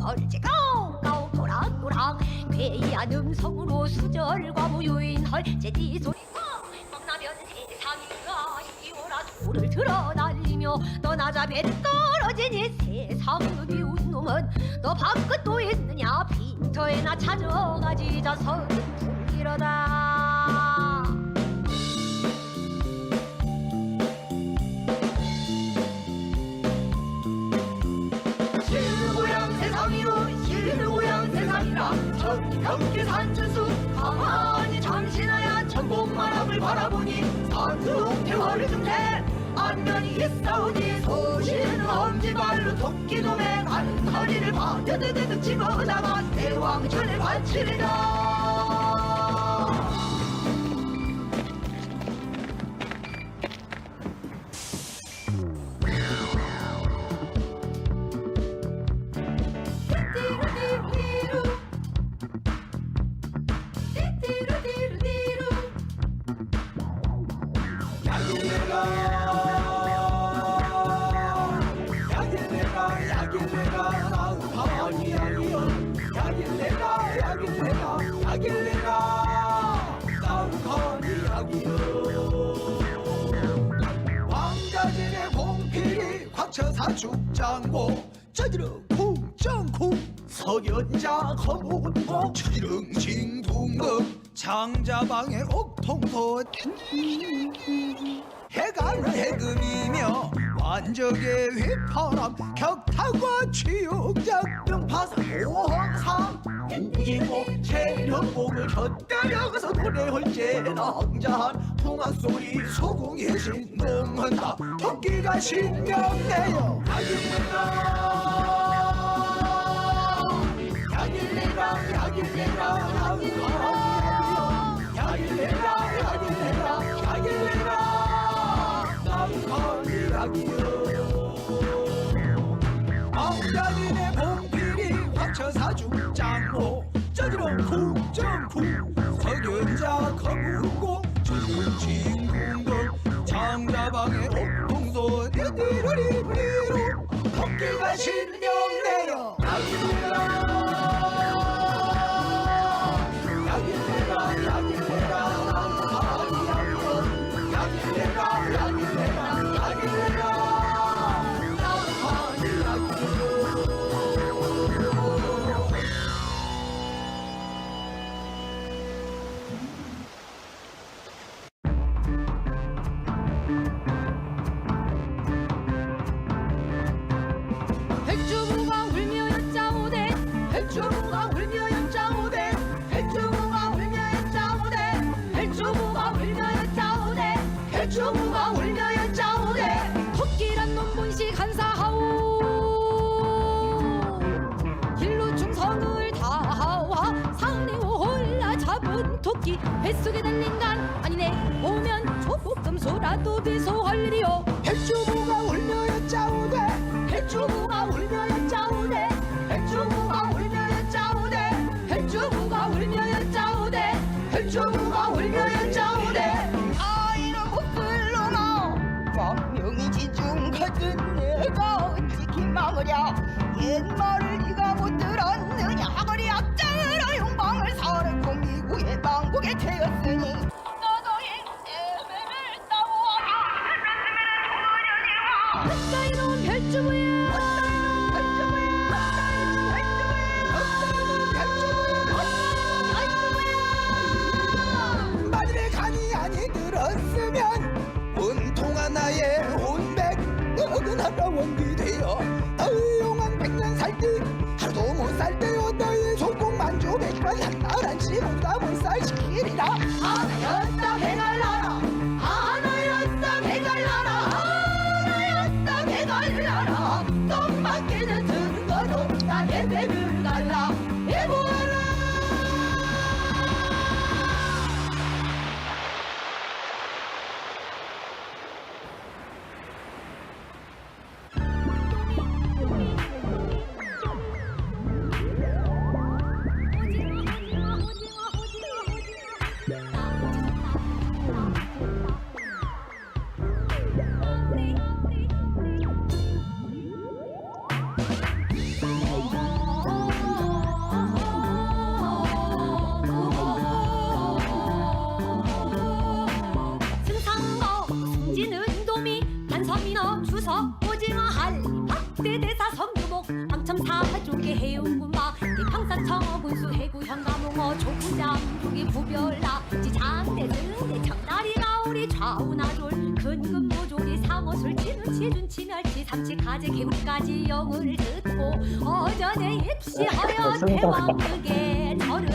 헐제가오가오 또랑또랑 괴이한 음성으로 수절과 무유인헐 제디 소리 뻥나면 세상이가 이오라 돌을 들어 날리며 떠나자 배를 떨어지니 세상을 비운 놈은 너 밖에 또 있느냐 빈터에나 찾아가지 자석은 불길하다. 실고양 세상이로 실고양 세상이라 천경계 산천수 가만히 잠시나야 천공만함을 바라보니 산중 대화를 중대 안면이 있사오니 소신은 엄지발로 토끼놈의 간 허리를 바드드드득 집어다가 대왕천에 바치리라. 왕자진의 공필이 광천사 죽장고 저지르 쿵정쿵 석연자 거무고 저지릉 징둥금 장자방의 옥통도 해가는 해금이며 완적의 휘파람 격타과 취육장 등파상 오황상 인기고 체력복을 곁다려가서 노래할제나 엉자한 풍악소리 소궁이 신동한다 토끼가 신명내요 야길래라 야길래라 야길래라 야길래라 야길래라 야길래라 나무가니 야기요 왕자님의 봉필이 황천사 죽장로 저지로 쿵정쿵 석연자 거무고 저지로 진궁동 장자방의 옥동소 띠띠로리리로 토끼가 신명내요 야길래라 야길래라 야길래라 나무가니 야기요 야길래라 야길래라 야길래라 나무가니 야기요 백주부가 울며 연자오대 백주부가 울며 연자오대 백주부가 울며 연자오대 백주부가 울며 연자오대 백주부가 울며 연자오대 토끼란 놈 본시 간사하오 길로 충성을 다하와 산에 올라 잡은 토끼 뱃속에 달린 간 아니네 보면 조금소라도 비소할 일이요 백주부가 울며 연자오대 백주부가 울며 연자오대 백주부가 울며 연자오대 백주부가 울며 연자오대 백주부가 울며 연자오대 아이는 못불러나 왕명이 지중 같은 내가 어찌 기망하랴 옛말을 네가 못 들었느냐 하거리 악장으로 용방을 살고 미국의 망국에 태웠으니 너도 인생을 따오라 가까이는 별주부야 만일에 간이 아니 들었으면 온통한 나의 온백 어긋하라 원기 되어 더용한 백년 살기 하루도 못 살 때요 너의 소공만주 백반 한나란 시보다 못살 시키리라 하나였다 배갈라라 하나였다 배갈라라 하나였다 배갈라라 똥밖에는 증거도 나의 배를 갈라 해보아라 조개 해운구마 평산청어 군수 해구 현가몽어 조부장 조기 구별나 지장대 등대 장다리가 우리 좌우나졸 근근모조리 상어술 찌는 치준 치멸치 삼치 가재 개구리까지 영을 듣고 어전에 입시하여 대왕극의 절은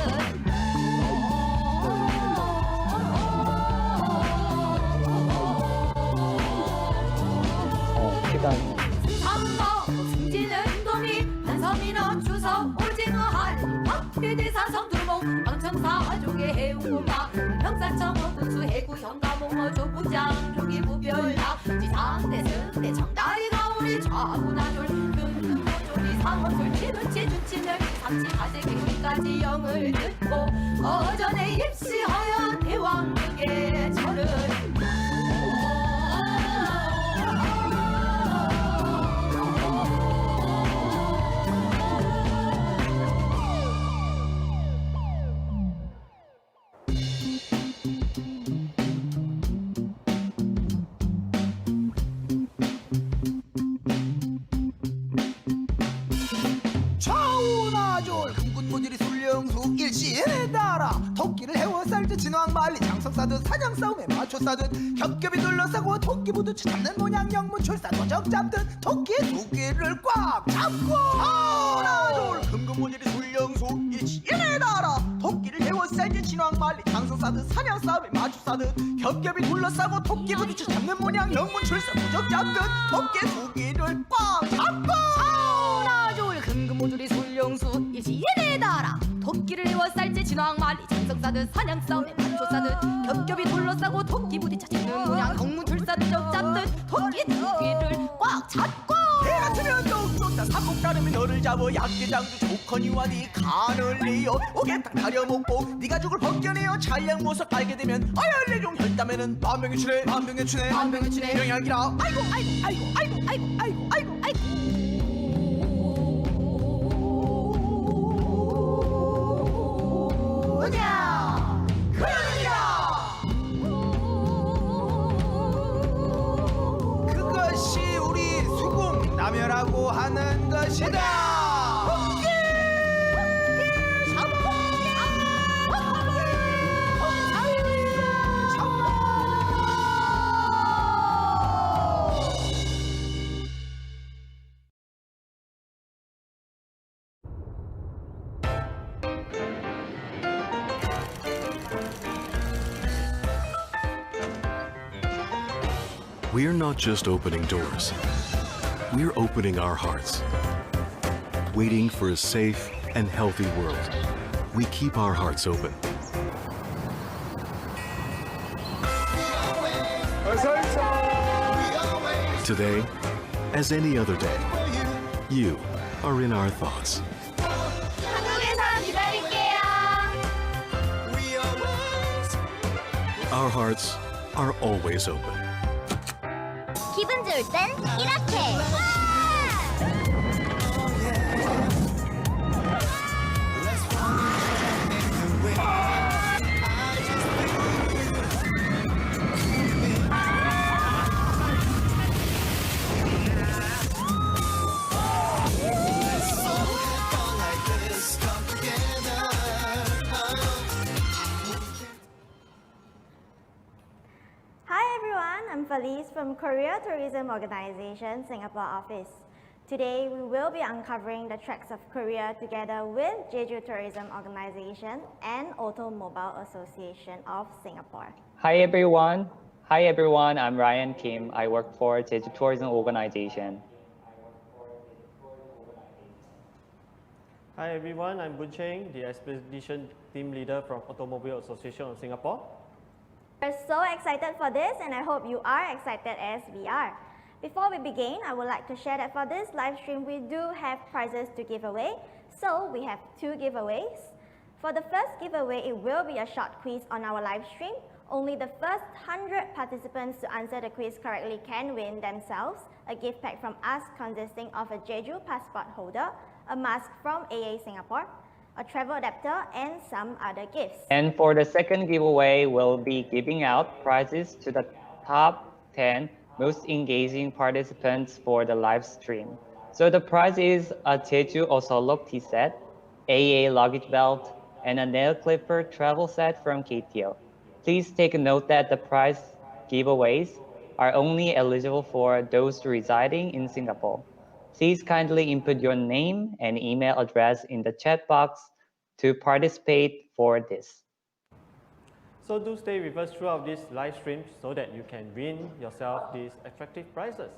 삼거 승진은 도미 한섬이나 추석 오징어 할리 박대대사성 두봉 방청사 조개 해운고마 평산청어 군수 해구 현가몽어 조부장 조기 부별나 지상대 승대 정다리가 우리 좌우나졸 근근모조리 상어술 치누치 주치멸 삼치 가재 개구리까지 영을 듣고 어전에 입시하여 대왕극의 절은 좌우나졸 금군모질이 술령수 일시에 따라 토끼를 해워 쌀듯 진왕 말리 장석 싸듯 사냥 싸움에 마초 싸듯 겹겹이 둘러싸고 토끼 부두치 잡는 모양 영문 출사 도적 잡듯 토끼 두 귀를 꽉 잡고 좌우나졸 금군모질이 술령수 일시에 따라 토끼를 해워 쌀듯 진왕 말리 장석 싸듯 사냥 싸움에 마초 싸듯 겹겹이 둘러싸고 토끼 부두치 잡는 모양 영문 출사 도적 잡듯 토끼 두 귀를 꽉 잡고 금금모조리 솔령수 일시에 따라 토끼를 해워 쌀지 진왕 말리 장성 싸듯 사냥 싸움에 판초 싸듯 겹겹이 둘러싸고 토끼 부딪혀 잡는 모양 영문 출사 도적 잡듯 토끼 두 귀를 꽉 잡고 해 같으면 더욱 좋다 삼복 따르면 너를 잡어 약대장도 조커니와 네 간을 내어 오개탕 다려먹고 네가 죽을 벗겨내어 찰량 모서 깔게 되면 아열내종 혈담에는 만병의 춘에 만병의 춘에 만병의 춘에 명약이라 아이고 아이고 아이고 아이고 아이고 아이고 아이고 아이고 뭐냐 그것이 우리 수궁 남혈하고 하는 것이다. We're not just opening doors. We're opening our hearts. Waiting for a safe and healthy world. We keep our hearts open. Today, as any other day, you are in our thoughts. 한국에서 기다릴게요. Our hearts are always open. 기분 좋을 땐 이렇게 Hi everyone, I'm Felice from Jeju Tourism Organization, Singapore office. Today we will be uncovering the tracks of Korea together with Jeju Tourism Organization and Automobile Association of Singapore. Hi everyone, I'm Ryan Kim. I work for Jeju Tourism Organization. Hi everyone, I'm Boon Cheng, the Expedition Team Leader from Automobile Association of Singapore. We're so excited for this and I hope you are excited as we are. Before we begin, I would like to share that for this live stream, we do have prizes to give away. So we have two giveaways. For the first giveaway, it will be a short quiz on our live stream. Only the first 100 participants to answer the quiz correctly can win themselves a gift pack from us consisting of a Jeju passport holder, a mask from AA Singapore, a travel adapter, and some other gifts. And for the second giveaway, we'll be giving out prizes to the top 10 most engaging participants for the live stream. So the price is a Jeju Osolok tea set, AA luggage belt, and a nail clipper travel set from KTO. Please take note that the prize giveaways are only eligible for those residing in Singapore. Please kindly input your name and email address in the chat box to participate for this. So do stay with us throughout this live stream so that you can win yourself these attractive prizes.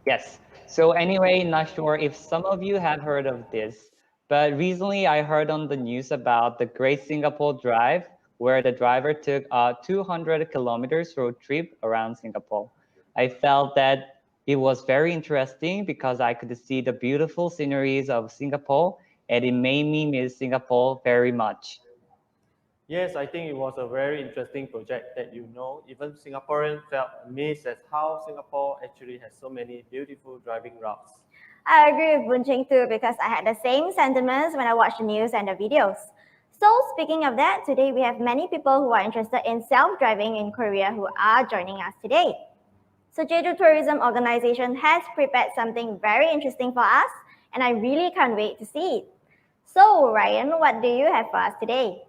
Yes. So anyway, not sure if some of you have heard of this, but recently I heard on the news about the Great Singapore Drive, where the driver took a 200 kilometers road trip around Singapore. I felt that it was very interesting because I could see the beautiful sceneries of Singapore, and it made me miss Singapore very much. Yes, I think it was a very interesting project that even Singaporeans felt amazed at how Singapore actually has so many beautiful driving routes. I agree with Bunching too because I had the same sentiments when I watched the news and the videos. So speaking of that, today we have many people who are interested in self-driving in Korea who are joining us today. So Jeju Tourism Organization has prepared something very interesting for us and I really can't wait to see it. So Ryan, what do you have for us today?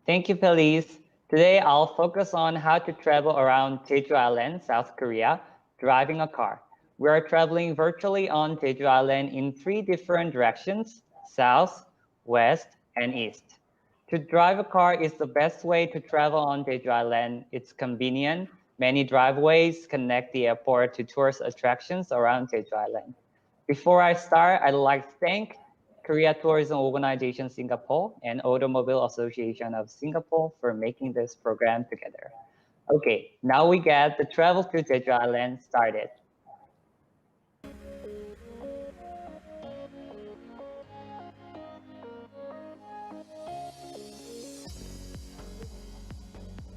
Thank you, Felice. Today, I'll focus on how to travel around Jeju Island, South Korea, driving a car. We are traveling virtually on Jeju Island in 3 different directions, south, west, and east. To drive a car is the best way to travel on Jeju Island. It's convenient. Many driveways connect the airport to tourist attractions around Jeju Island. Before I start, I'd like to thank Korea Tourism Organization Singapore and Automobile Association of Singapore for making this program together. Okay, now we get the travel to Jeju Island started.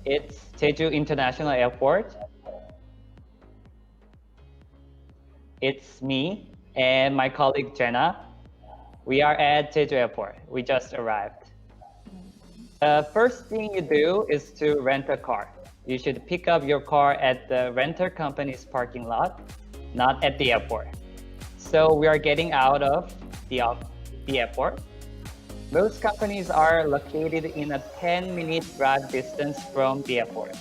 It's Jeju International Airport. It's me and my colleague Jenna. We are at Jeju Airport. We just arrived. The first thing you do is to rent a car. You should pick up your car at the renter company's parking lot, not at the airport. So we are getting out of the airport. Most companies are located in a 10-minute drive distance from the airport.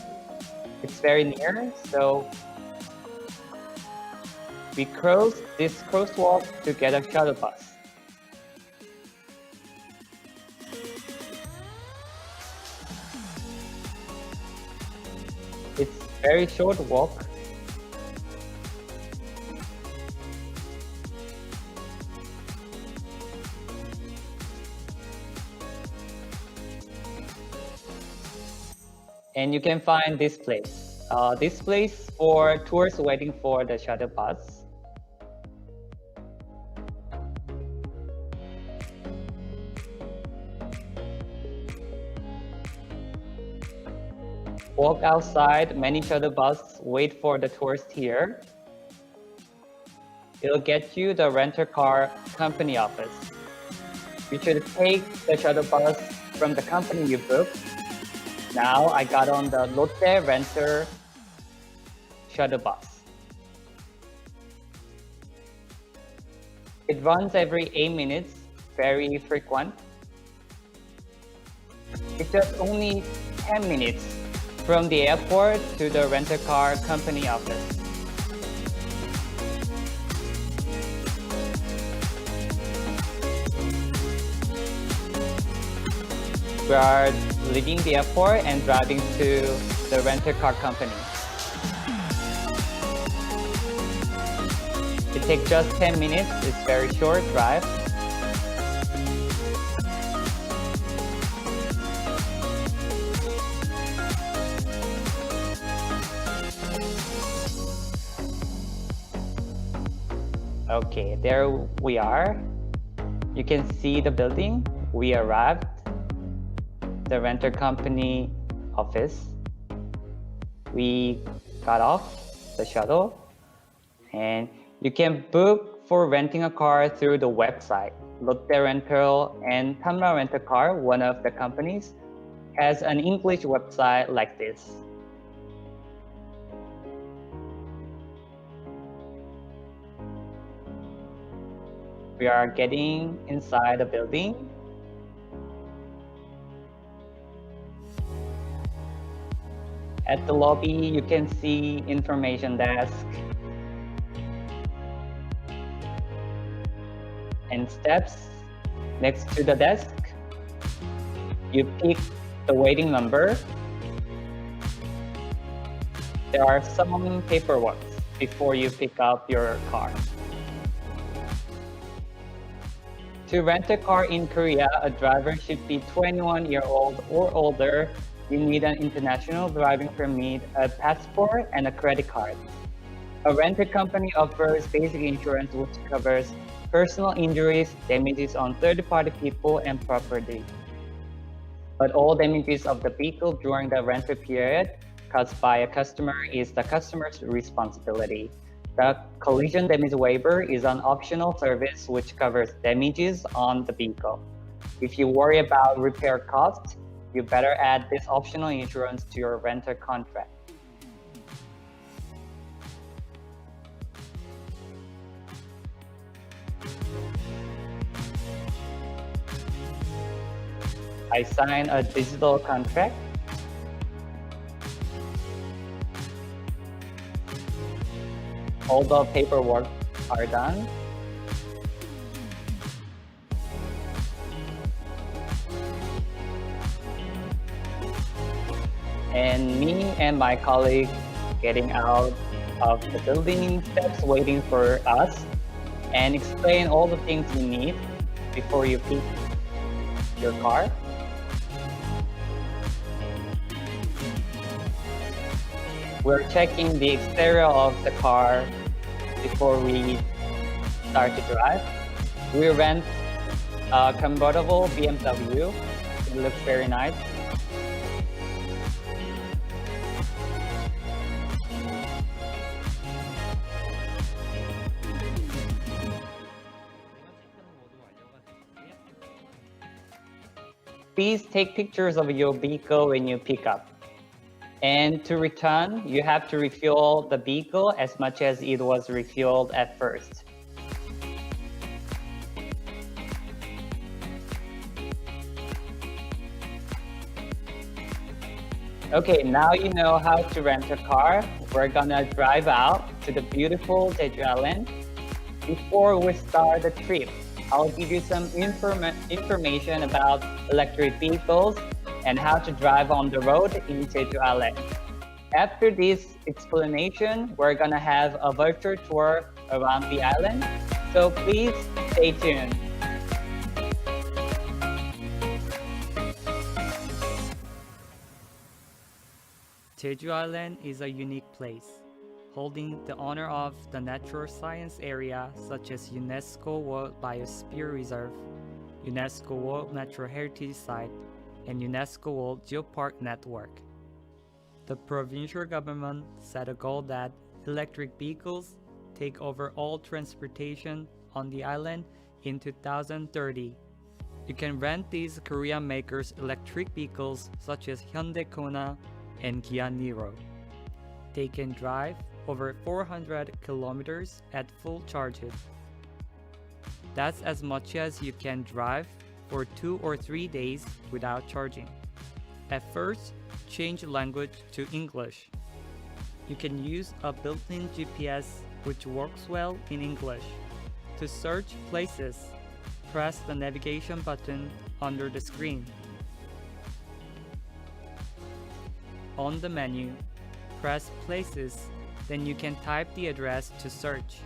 It's very near, so we cross this crosswalk to get a shuttle bus. It's very short walk. And you can find this place. This place for tourists waiting for the shuttle bus. Walk outside, many shuttle buses wait for the tourist here. It'll get you the rental car company office. You should take the shuttle bus from the company you booked. Now I got on the Lotte Renter shuttle bus. It runs every 8 minutes, very frequent. It's just only 10 minutes from the airport to the rental car company office. We are leaving the airport and driving to the rental car company. It takes just 10 minutes, it's very short drive. Okay, there we are. You can see the building. We arrived. The renter company office. We got off the shuttle and you can book for renting a car through the website. Lotte Rental and Tamra Rent a Car, one of the companies, has an English website like this. We are getting inside the building. At the lobby, you can see information desk and steps. Next to the desk, you pick the waiting number. There are some paperwork before you pick up your car. To rent a car in Korea, a driver should be 21-year-old or older. You need an international driving permit, a passport, and a credit card. A rental company offers basic insurance which covers personal injuries, damages on third-party people, and property. But all damages of the vehicle during the rental period caused by a customer is the customer's responsibility. The collision damage waiver is an optional service which covers damages on the vehicle. If you worry about repair costs, you better add this optional insurance to your rental contract. I sign a digital contract. All the paperwork are done. And me and my colleague getting out of the building steps waiting for us and explain all the things you need before you pick your car. We're checking the exterior of the car before we start to drive. We rent a convertible BMW. It looks very nice. Please take pictures of your vehicle when you pick up. And to return, you have to refuel the vehicle as much as it was refueled at first. Okay, now you know how to rent a car. We're gonna drive out to the beautiful Jeju Island. Before we start the trip, I'll give you some information about electric vehicles and how to drive on the road in Jeju Island. After this explanation, we're gonna have a virtual tour around the island, so please stay tuned. Jeju Island is a unique place, holding the honor of the natural science area such as UNESCO World Biosphere Reserve, UNESCO World Natural Heritage Site, and UNESCO World Geopark Network. The provincial government set a goal that electric vehicles take over all transportation on the island in 2030. You can rent these Korean makers' electric vehicles such as Hyundai Kona and Kia Niro. They can drive over 400 kilometers at full charges. That's as much as you can drive for 2 or 3 days without charging. At first, change language to English. You can use a built-in GPS which works well in English. To search places, press the navigation button under the screen. On the menu, press Places, then you can type the address to search.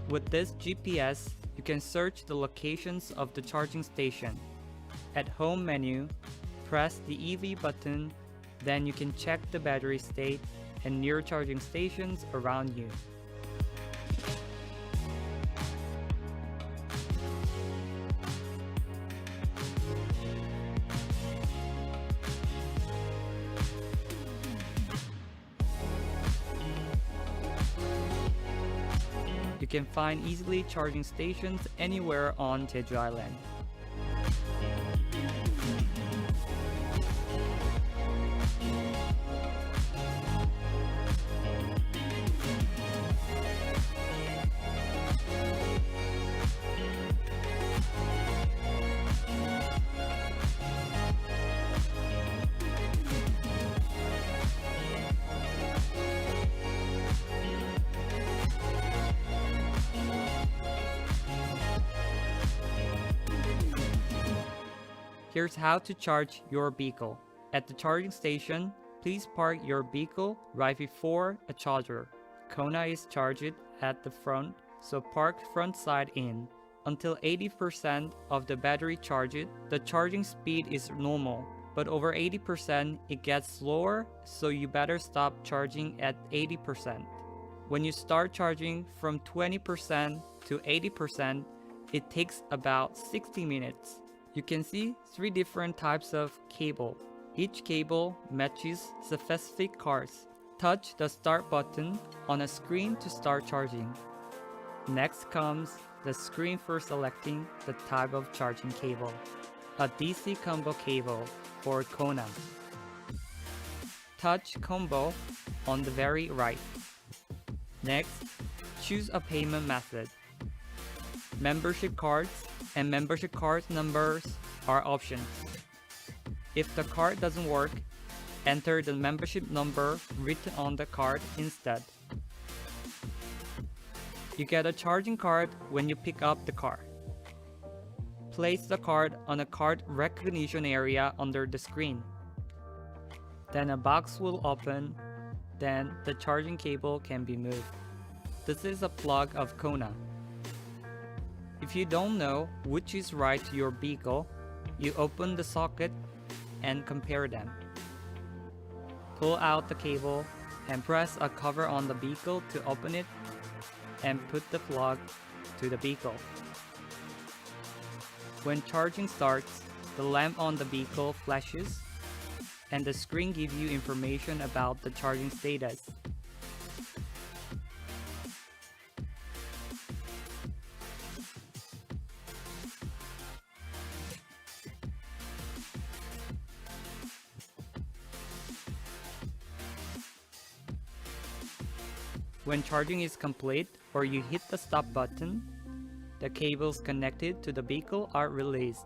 With this GPS, you can search the locations of the charging station. At Home menu, press the EV button, then you can check the battery state and near charging stations around you. You can find easily charging stations anywhere on Jeju Island. Here's how to charge your vehicle. At the charging station, please park your vehicle right before a charger. Kona is charged at the front, so park front side in. Until 80% of the battery charged, the charging speed is normal, but over 80% it gets slower, so you better stop charging at 80%. When you start charging from 20% to 80%, it takes about 60 minutes. You can see 3 different types of cable. Each cable matches specific cars. Touch the start button on a screen to start charging. Next comes the screen for selecting the type of charging cable. A DC combo cable for Kona. Touch combo on the very right. Next, choose a payment method. Membership cards and membership card numbers are options. If the card doesn't work, enter the membership number written on the card instead. You get a charging card when you pick up the car. Place the card on a card recognition area under the screen. Then a box will open, then the charging cable can be moved. This is a plug of Kona. If you don't know which is right to your vehicle, you open the socket and compare them. Pull out the cable and press a cover on the vehicle to open it and put the plug to the vehicle. When charging starts, the lamp on the vehicle flashes and the screen gives you information about the charging status. When charging is complete or you hit the stop button, the cables connected to the vehicle are released.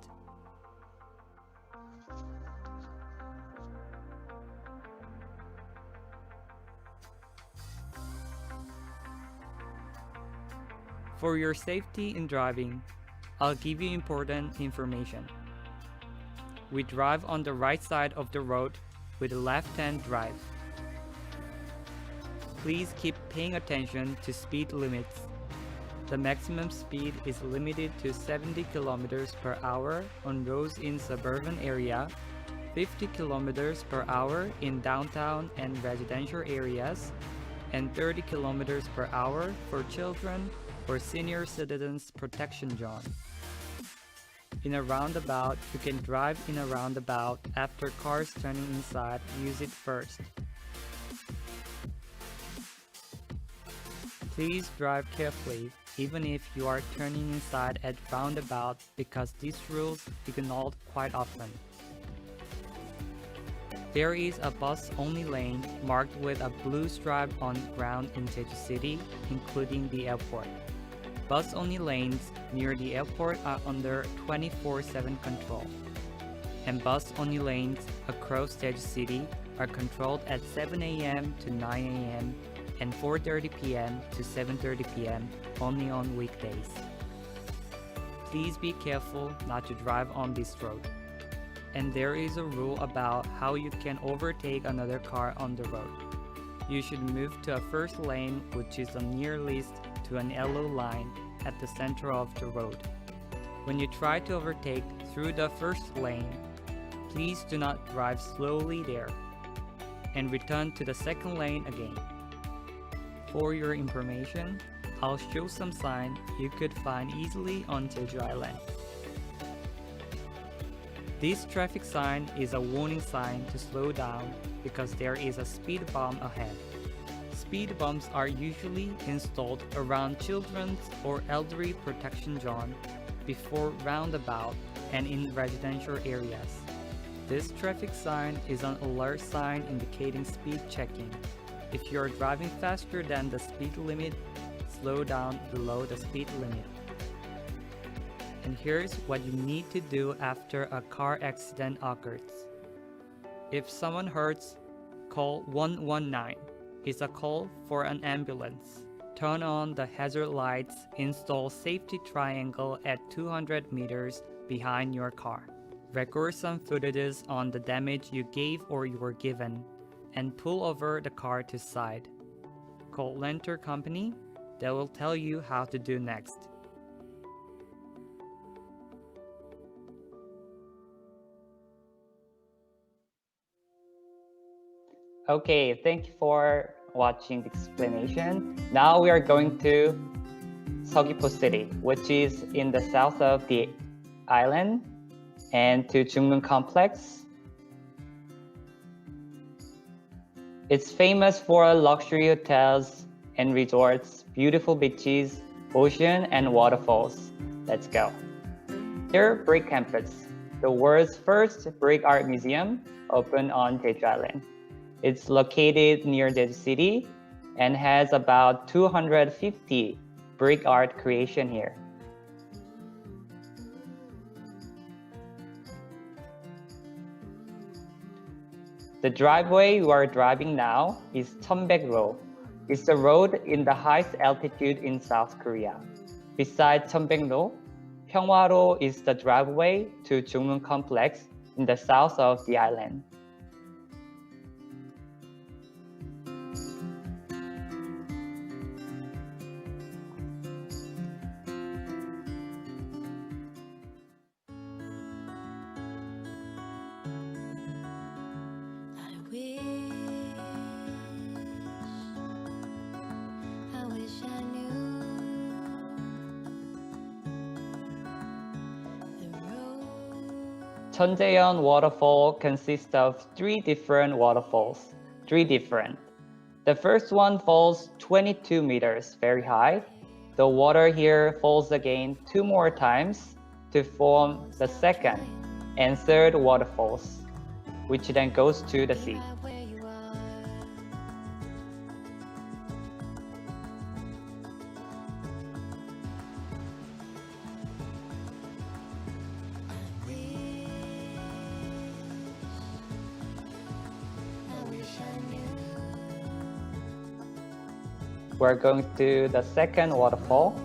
For your safety in driving, I'll give you important information. We drive on the right side of the road with a left-hand drive. Please keep paying attention to speed limits. The maximum speed is limited to 70 km per hour on roads in suburban area, 50 km per hour in downtown and residential areas, and 30 km per hour for children or senior citizens protection zone. In a roundabout, you can drive in a roundabout after cars turning inside. Use it first. Please drive carefully even if you are turning inside at roundabout because these rules ignored quite often. There is a bus-only lane marked with a blue stripe on ground in Jeju City, including the airport. Bus-only lanes near the airport are under 24/7 control, and bus-only lanes across Jeju City are controlled at 7 a.m. to 9 a.m. and 4:30 p.m. to 7:30 p.m. only on weekdays. Please be careful not to drive on this road. And there is a rule about how you can overtake another car on the road. You should move to a first lane, which is the nearest to an yellow line at the center of the road. When you try to overtake through the first lane, please do not drive slowly there and return to the second lane again. For your information, I'll show some signs you could find easily on Jeju Island. This traffic sign is a warning sign to slow down because there is a speed bump ahead. speed bumps are usually installed around children's or elderly protection zone, before roundabout, and in residential areas. This traffic sign is an alert sign indicating speed checking. If you're driving faster than the speed limit, slow down below the speed limit. And here's what you need to do after a car accident occurs. If someone hurts, call 119. It's a call for an ambulance. Turn on the hazard lights, install safety triangle at 200 meters behind your car. Record some footages on the damage you gave or you were given, and pull over the car to side. Call Lenter Company. They will tell you how to do next. Okay, thank you for watching the explanation. Now we are going to Seogwipo City, which is in the south of the island, and to Jungmun Complex. It's famous for luxury hotels and resorts, beautiful beaches, ocean, and waterfalls. Let's go. Here, Brick Campus, the world's first brick art museum, opened on Jeju Island. It's located near Jeju City and has about 250 brick art creation here. The driveway you are driving now is Cheonbaek Road. It's the road in the highest altitude in South Korea. Besides Cheonbaek-ro, Pyeonghwa-ro is the driveway to Jungmun Complex in the south of the island. Cheonjeon waterfall consists of three different waterfalls. The first one falls 22 meters, very high. The water here falls again 2 more times to form the second and third waterfalls, which then goes to the sea. We're going to the second waterfall.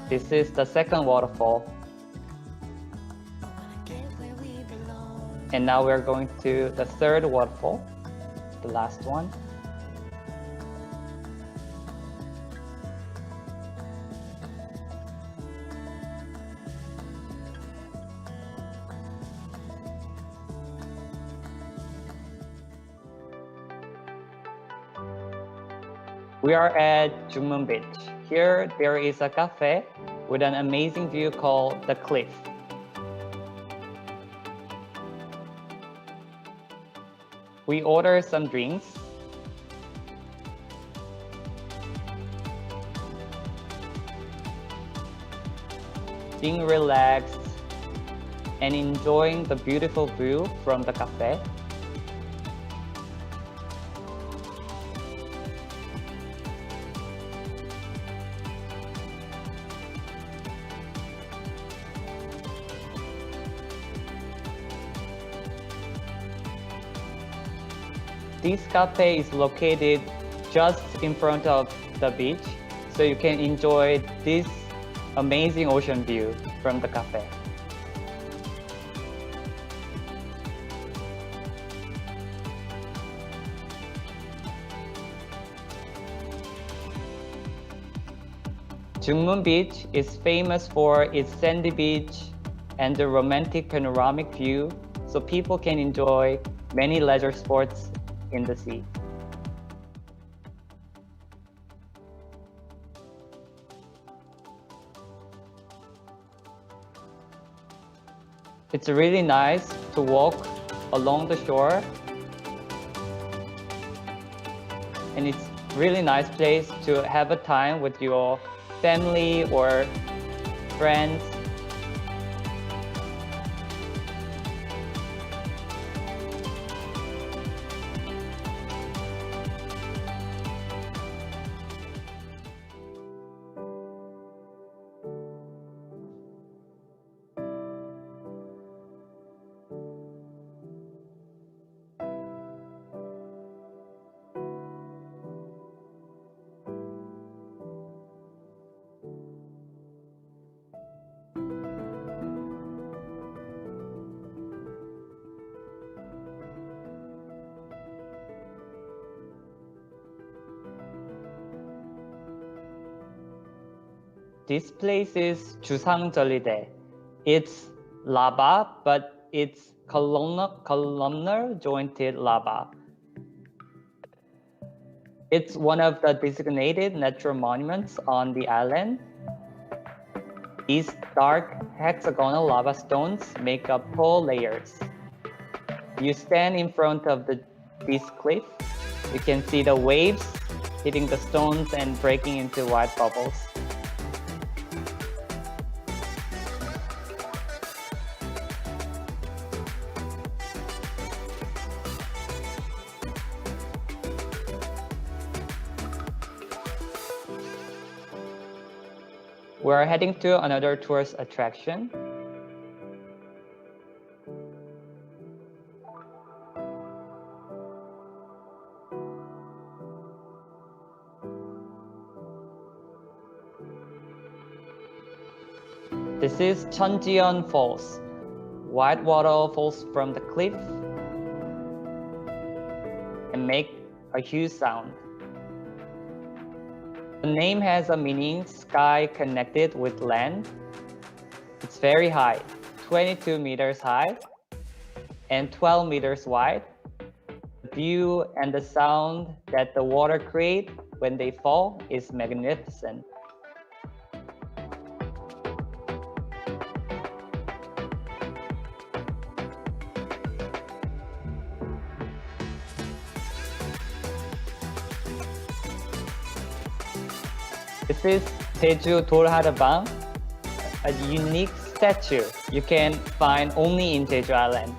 This is the second waterfall. And now we're going to the third waterfall, the last one. We are at Jungmun Beach. Here, there is a cafe with an amazing view called The Cliff. We order some drinks. Being relaxed and enjoying the beautiful view from the cafe. This cafe is located just in front of the beach, so you can enjoy this amazing ocean view from the cafe. Jungmun Beach is famous for its sandy beach and the romantic panoramic view, so people can enjoy many leisure sports in the sea. It's really nice to walk along the shore. And it's really nice place to have a time with your family or friends. This place is 주상절리대. It's lava, but it's columnar jointed lava. It's one of the designated natural monuments on the island. These dark hexagonal lava stones make up tall layers. You stand in front of this cliff. You can see the waves hitting the stones and breaking into white bubbles. We're heading to another tourist attraction. This is Cheonjeon Falls. White water falls from the cliff and make a huge sound. The name has a meaning, sky connected with land. It's very high, 22 meters high and 12 meters wide. The view and the sound that the water create when they fall is magnificent. This is Jeju Tourism, a unique statue you can find only in Jeju Island.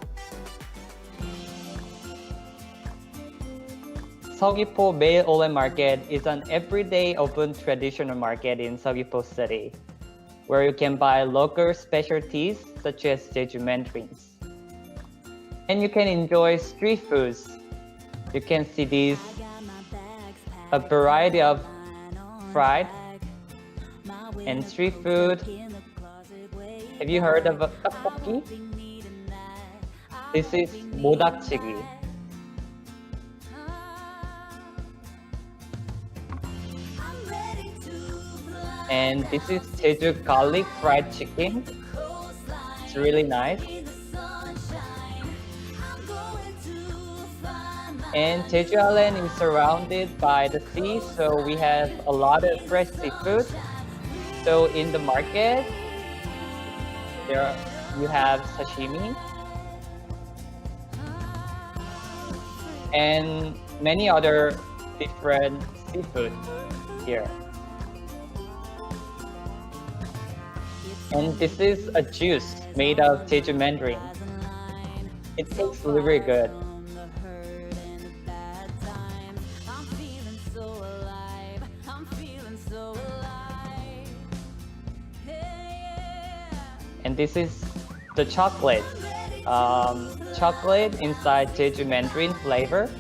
Seogwipo Mail Online Market is an everyday open traditional market in Seogwipo City, where you can buy local specialties such as Jeju mandarins. And you can enjoy street foods. You can see a variety of fried and street food. Have you heard of tteokbokki? This is 모닥치기. And this is Jeju garlic fried chicken. It's really nice. And Jeju Island is surrounded by the sea, so we have a lot of fresh seafood. So in the market, you have sashimi and many other different seafood here. And this is a juice made of Jeju mandarin. It tastes really good. And this is the chocolate. Chocolate inside Jeju mandarin flavor.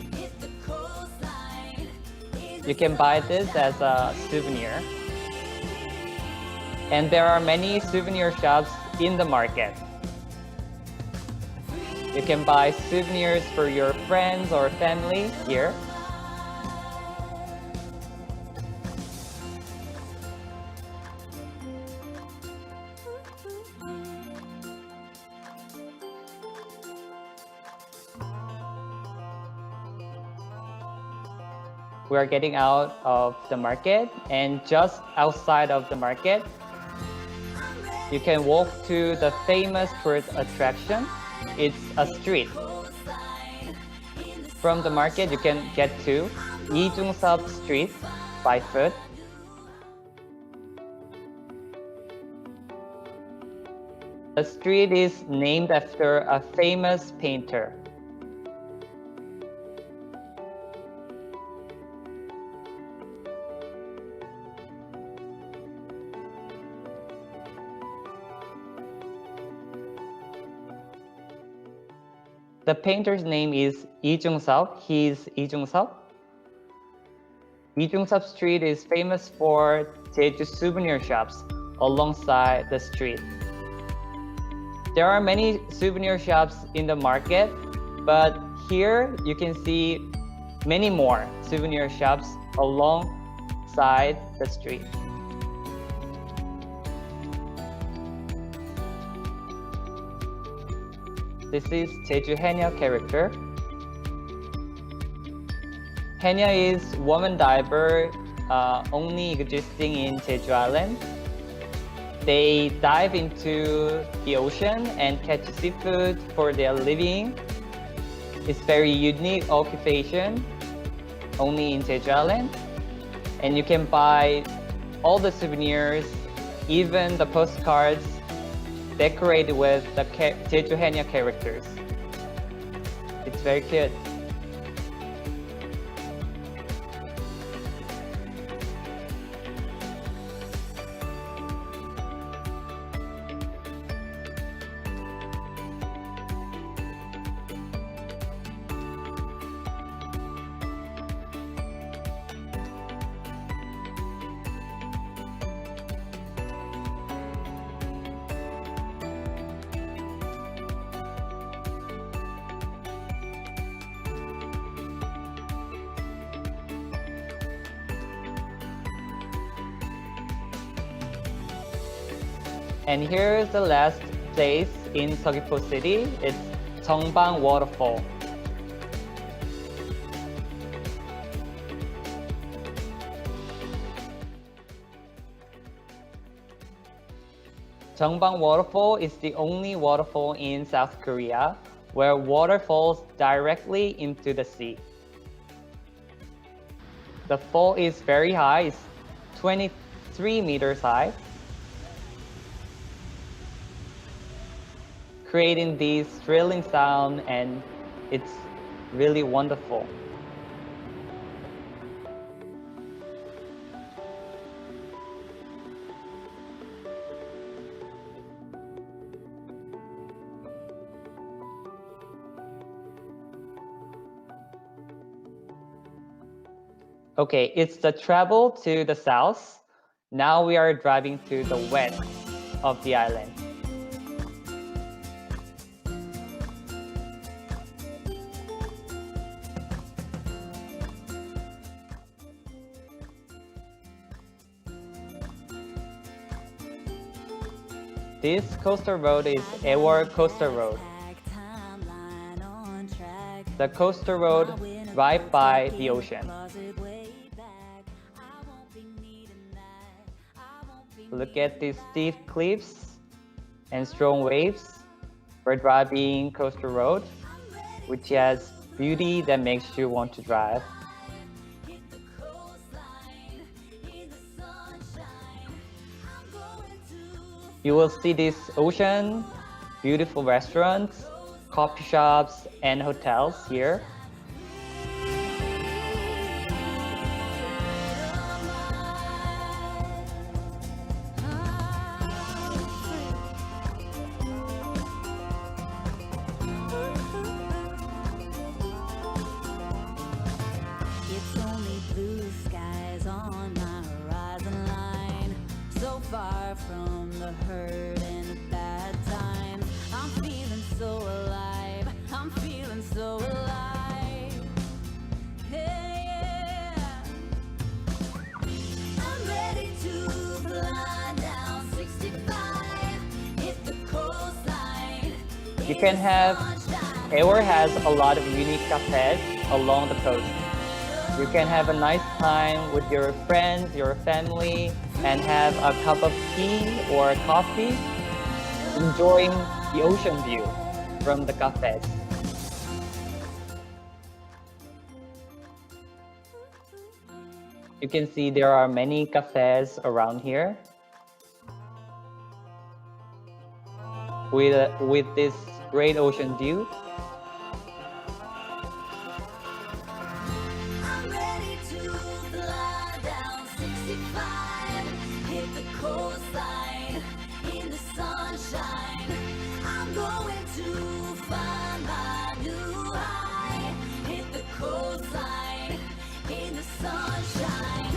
You can buy this as a souvenir. And there are many souvenir shops in the market. You can buy souvenirs for your friends or family here. We are getting out of the market, and just outside of the market, you can walk to the famous tourist attraction. It's a street. From the market, you can get to Lee-Jung-Sub Street by foot. The street is named after a famous painter. The painter's name is Lee Jung-sub. He's Lee Jung-sub. Lee Jung-sub Street is famous for Jeju souvenir shops alongside the street. There are many souvenir shops in the market, but here you can see many more souvenir shops alongside the street. This is Jeju Haenyeo character. Haenyeo is woman diver only existing in Jeju Island. They dive into the ocean and catch seafood for their living. It's very unique occupation, only in Jeju Island. And you can buy all the souvenirs, even the postcards decorated with the Jeju Haenyeo characters. It's very cute. And here's the last place in Seogwipo City. It's Jeongbang Waterfall. Jeongbang Waterfall is the only waterfall in South Korea where water falls directly into the sea. The fall is very high, it's 23 meters high, creating this thrilling sound, and it's really wonderful. Okay, it's the travel to the south. Now we are driving to the west of the island. This coastal road is Ewol Coastal Road. The coastal road right by the ocean. Look at these steep cliffs and strong waves. We're driving coastal road, which has beauty that makes you want to drive. You will see this ocean, beautiful restaurants, coffee shops, and hotels here. It's only blue skies on my horizon line. So far from the hurt and the bad times. I'm feeling so alive. I'm feeling so alive. Yeah. I'm ready to fly down 65. Hit the coastline. You can have, Ewol has a lot of unique cafes along the coast. You can have a nice time with your friends, your family, and have a cup of tea or coffee enjoying the ocean view from the cafes. You can see there are many cafes around here with this great ocean view. I'm ready to fly down 65, hit the coastline in the sunshine. I'm going to find my new high, hit the coastline in the sunshine.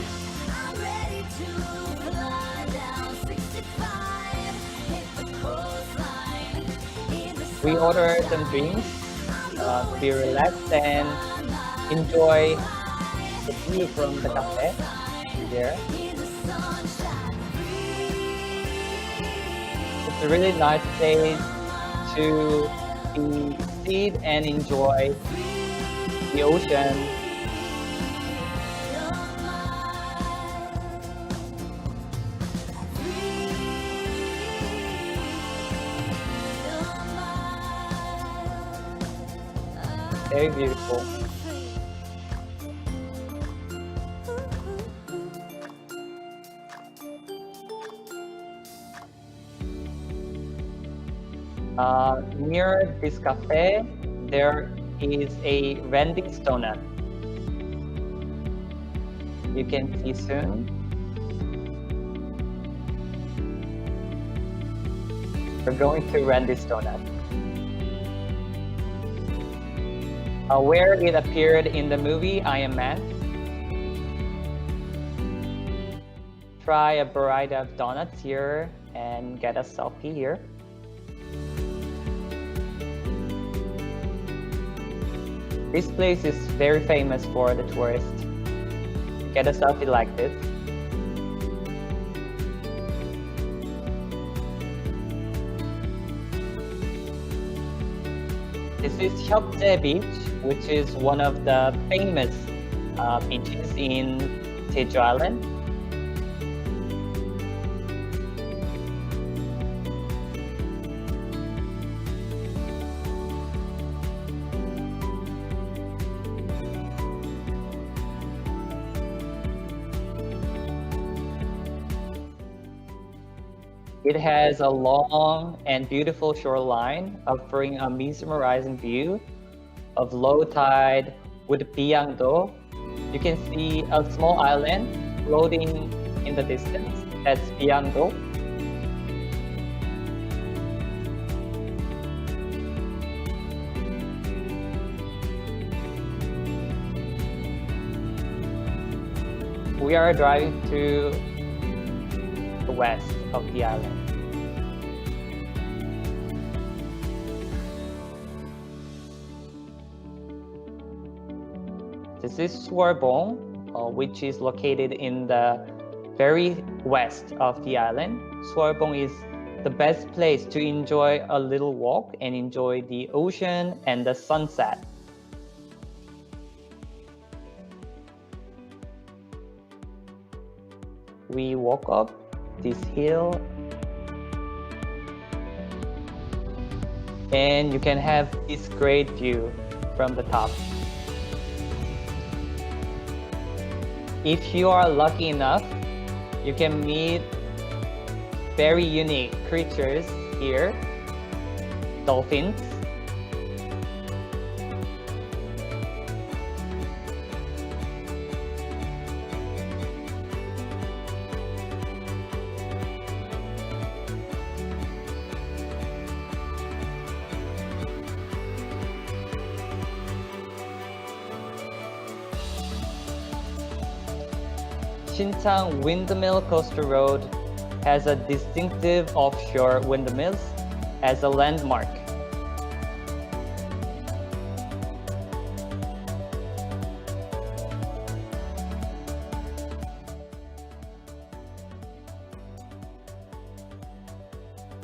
I'm ready to fly down 65, hit the coastline in the sunshine. We ordered some drinks to be relaxed and enjoy the view from the cafe here. It's a really nice place to sit and enjoy the ocean. Very beautiful. Near this cafe, there is a Randy's Donut. You can see soon. We're going to Randy's Donut. Where it appeared in the movie Iron Man. Try a variety of donuts here and get a selfie here. This place is very famous for the tourists. Get a selfie like this. This is Hyokjae Beach, which is one of the famous beaches in Jeju Island. It has a long and beautiful shoreline offering a mesmerizing view of low tide with Biangdo. You can see a small island floating in the distance. That's Biangdo. We are driving to the west of the island. This is Suorbong, which is located in the very west of the island. Suorbong is the best place to enjoy a little walk and enjoy the ocean and the sunset. We walk up this hill and you can have this great view from the top. If you are lucky enough, you can meet very unique creatures here, dolphins. Shinchang Windmill Coastal Road has a distinctive offshore windmills as a landmark.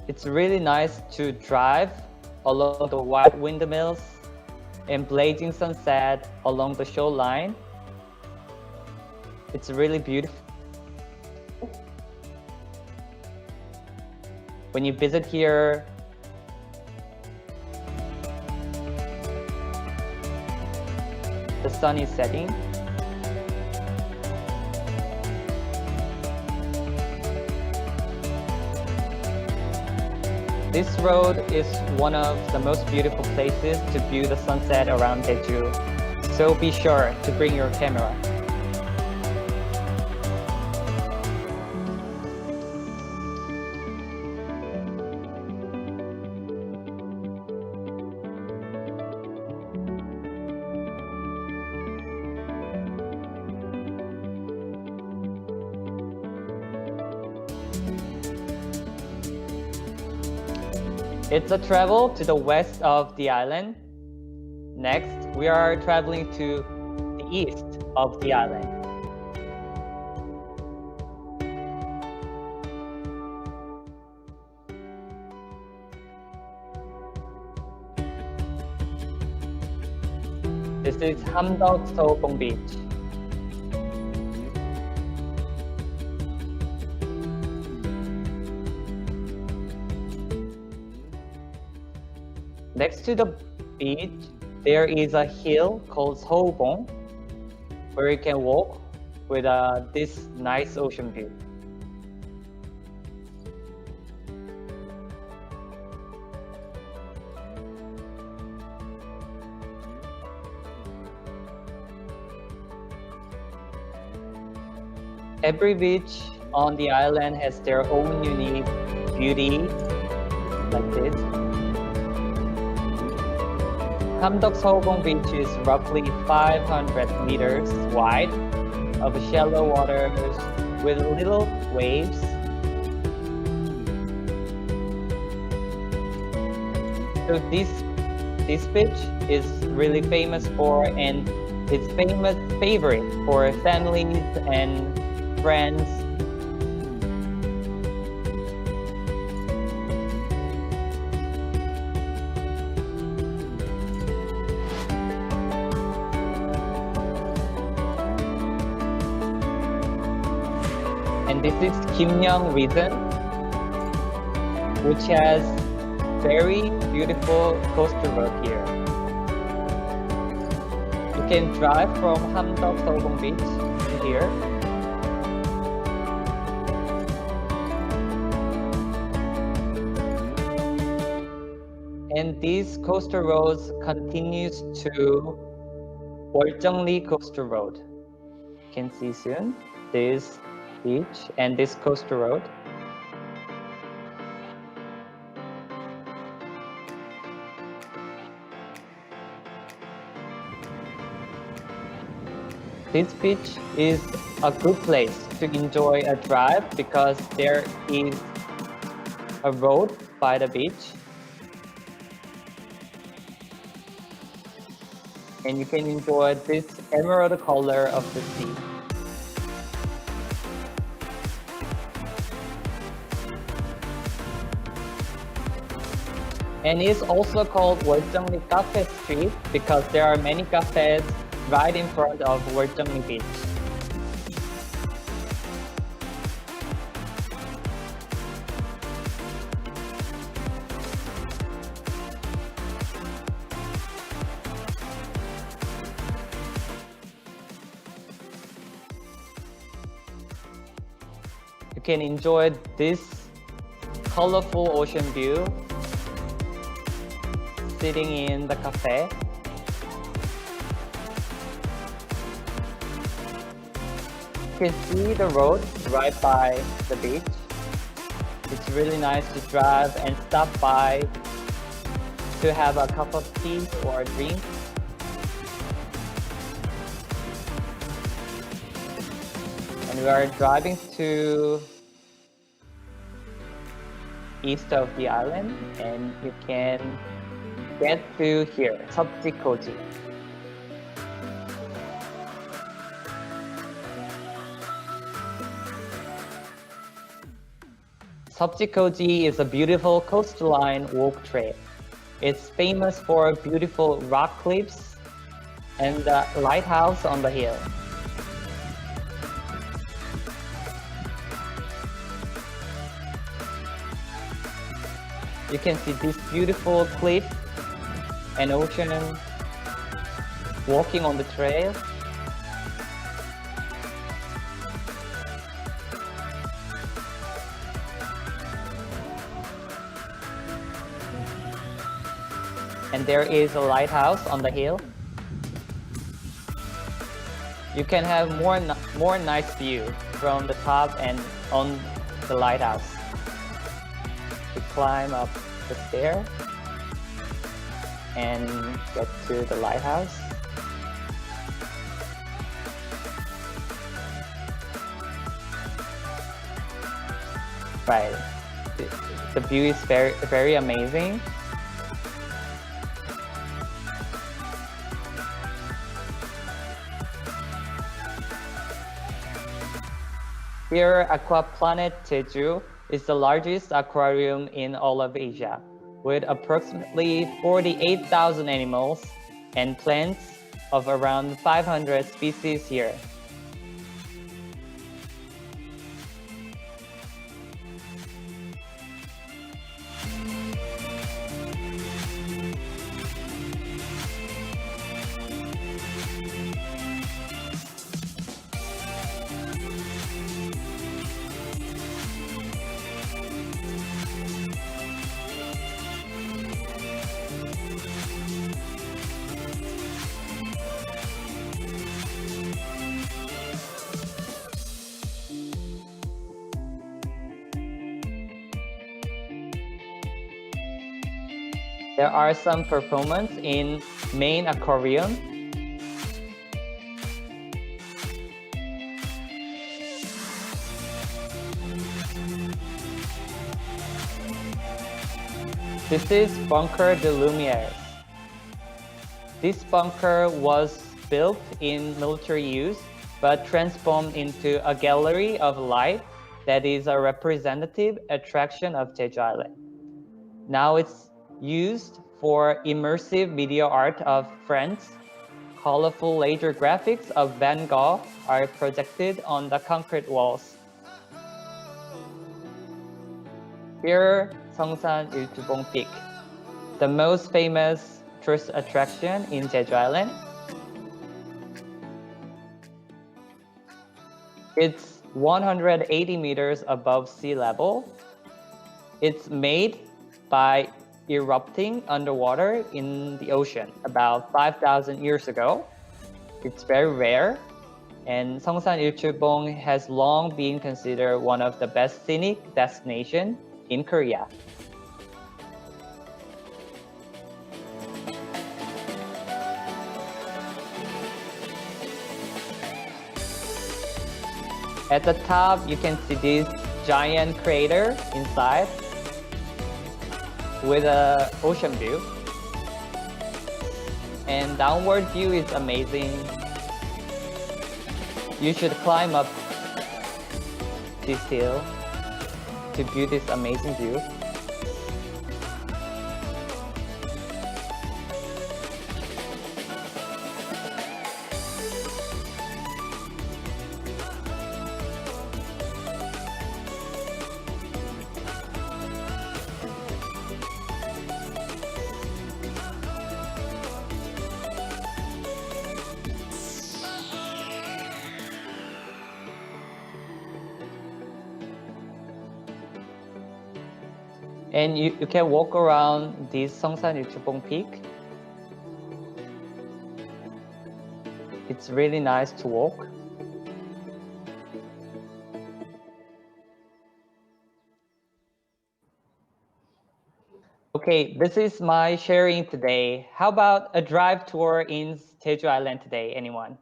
It's really nice to drive along the white windmills and blazing sunset along the shoreline. It's really beautiful. when you visit here, the sun is setting. This road is one of the most beautiful places to view the sunset around Jeju, so be sure to bring your camera. It's a travel to the west of the island. Next, we are traveling to the east of the island. This is Hamdeok-seobong Beach. Next to the beach, there is a hill called Seobong, where you can walk with this nice ocean view. Every beach on the island has their own unique beauty, like this. Hamdeok-seobong Beach is roughly 500 meters wide, of shallow waters with little waves. So this beach is really famous for, and it's favorite for families and friends. And this is Kimyeong Reason, which has very beautiful coastal road here. You can drive from Hamdeok-seobong Beach to here. And these coastal roads continues to Woljeongli Coastal Road. You can see soon this beach and this coastal road. This beach is a good place to enjoy a drive because there is a road by the beach. And you can enjoy this emerald color of the sea. And it's also called Woljeongli Cafe Street because there are many cafes right in front of Woljeongli Beach. You can enjoy this colorful ocean view sitting in the cafe. You can see the road right by the beach. It's really nice to drive and stop by to have a cup of tea or a drink. And we are driving to east of the island, and you can get to here, Seopji-koji. Seopji-koji is a beautiful coastline walk trail. It's famous for beautiful rock cliffs and the lighthouse on the hill. You can see this beautiful cliff and ocean walking on the trail. And there is a lighthouse on the hill. You can have more nice view from the top and on the lighthouse. You climb up the stair and get to the lighthouse. Right, the view is very amazing. Here, Aquaplanet Jeju is the largest aquarium in all of Asia, with approximately 48,000 animals and plants of around 500 species here. There are some performance in main aquarium. This is Bunker de Lumière. This bunker was built in military use, but transformed into a gallery of light that is a representative attraction of Jeju Island. Now it's used for immersive video art of friends. Colorful laser graphics of Van Gogh are projected on the concrete walls. Here, Seongsan Ilchubong Peak, the most famous tourist attraction in Jeju Island. It's 180 meters above sea level. It's made by erupting underwater in the ocean about 5,000 years ago. It's very rare, and Seongsan Ilchubong has long been considered one of the best scenic destinations in Korea. At the top, you can see this giant crater inside with an ocean view. And downward view is amazing. You should climb up this hill to view this amazing view. And you can walk around this Seongsan Ilchubong Peak. It's really nice to walk. Okay, this is my sharing today. How about a drive tour in Jeju Island today, anyone?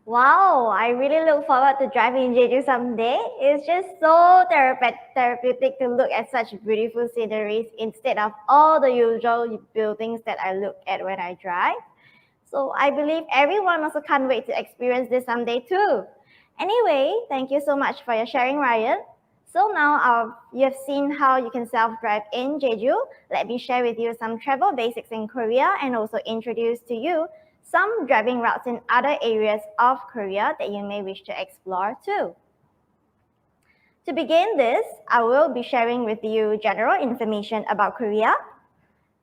Wow, I really look forward to driving Jeju someday. It's just so therapeutic to look at such beautiful sceneries instead of all the usual buildings that I look at when I drive. So I believe everyone also can't wait to experience this someday too. Anyway, thank you so much for your sharing, Ryan. So now you have seen how you can self-drive in Jeju. Let me share with you some travel basics in Korea and also introduce to you some driving routes in other areas of Korea that you may wish to explore too. To begin this, I will be sharing with you general information about Korea,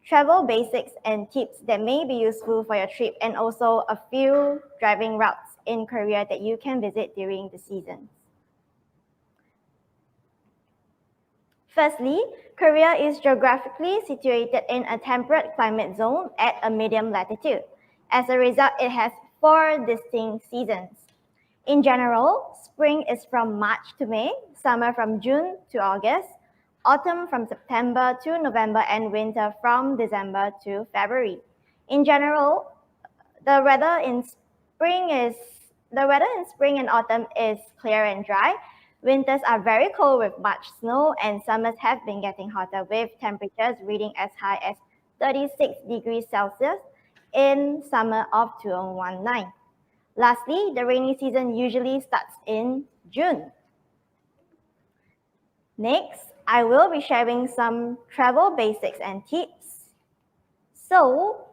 travel basics and tips that may be useful for your trip, and also a few driving routes in Korea that you can visit during the seasons. Firstly, Korea is geographically situated in a temperate climate zone at a medium latitude. As a result, it has 4 distinct seasons. In general, spring is from March to May, summer from June to August, autumn from September to November, and winter from December to February. In general, the weather in spring and autumn is clear and dry. Winters are very cold with much snow, and summers have been getting hotter with temperatures reading as high as 36 degrees Celsius in summer of 2019. Lastly, the rainy season usually starts in June. Next, I will be sharing some travel basics and tips. So,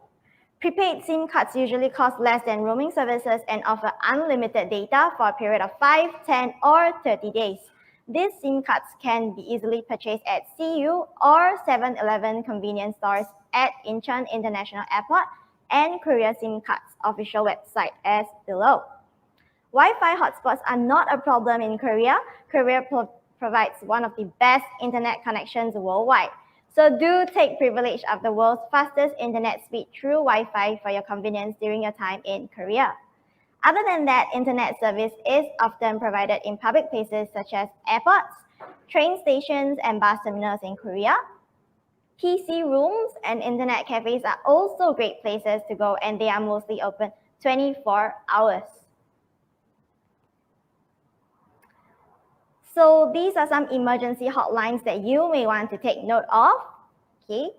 prepaid SIM cards usually cost less than roaming services and offer unlimited data for a period of 5, 10, or 30 days. These SIM cards can be easily purchased at CU or 7-Eleven convenience stores at Incheon International Airport and Korea SIM Cards official website as below. Wi-Fi hotspots are not a problem in Korea. Korea provides one of the best internet connections worldwide. So do take privilege of the world's fastest internet speed through Wi-Fi for your convenience during your time in Korea. Other than that, internet service is often provided in public places such as airports, train stations, and bus terminals in Korea. PC rooms and internet cafes are also great places to go, and they are mostly open 24 hours. So these are some emergency hotlines that you may want to take note of. Okay.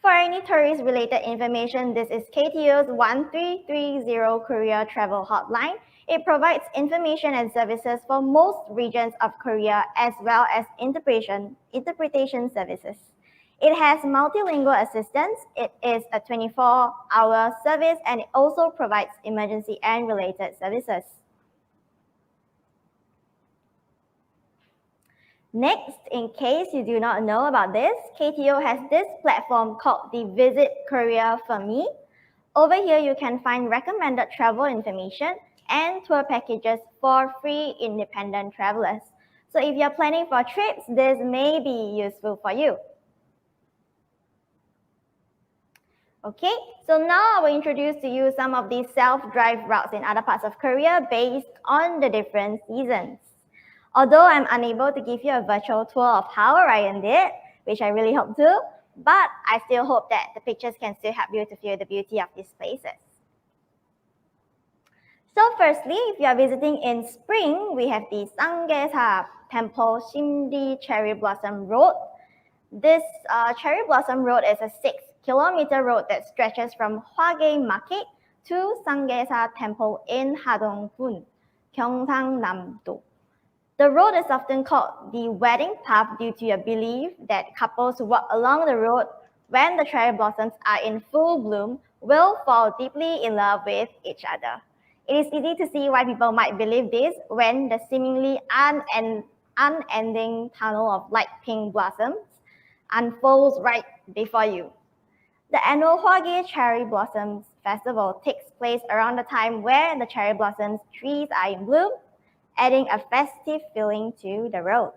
For any tourist-related information, this is KTO's 1330 Korea Travel Hotline. It provides information and services for most regions of Korea as well as interpretation services. It has multilingual assistance. It is a 24-hour service, and it also provides emergency and related services. Next, in case you do not know about this, KTO has this platform called the Visit Korea for Me. Over here, you can find recommended travel information and tour packages for free independent travelers. So if you're planning for trips, this may be useful for you. Okay, so now I will introduce to you some of these self-drive routes in other parts of Korea based on the different seasons. Although I'm unable to give you a virtual tour of how Orion did, which I really hope to, but I still hope that the pictures can still help you to feel the beauty of these places. So firstly, if you are visiting in spring, we have the Sangesa Temple Shimri Cherry Blossom Road. This Cherry Blossom Road is a 6-kilometer road that stretches from Hwage Market to Sangesa Temple in Hadong-gun, Gyeongsang-nam-do. The road is often called the wedding path due to a belief that couples who walk along the road when the cherry blossoms are in full bloom will fall deeply in love with each other. It is easy to see why people might believe this when the seemingly unending tunnel of light pink blossoms unfolds right before you. The annual Hwage Cherry Blossoms Festival takes place around the time where the cherry blossoms trees are in bloom, adding a festive feeling to the road.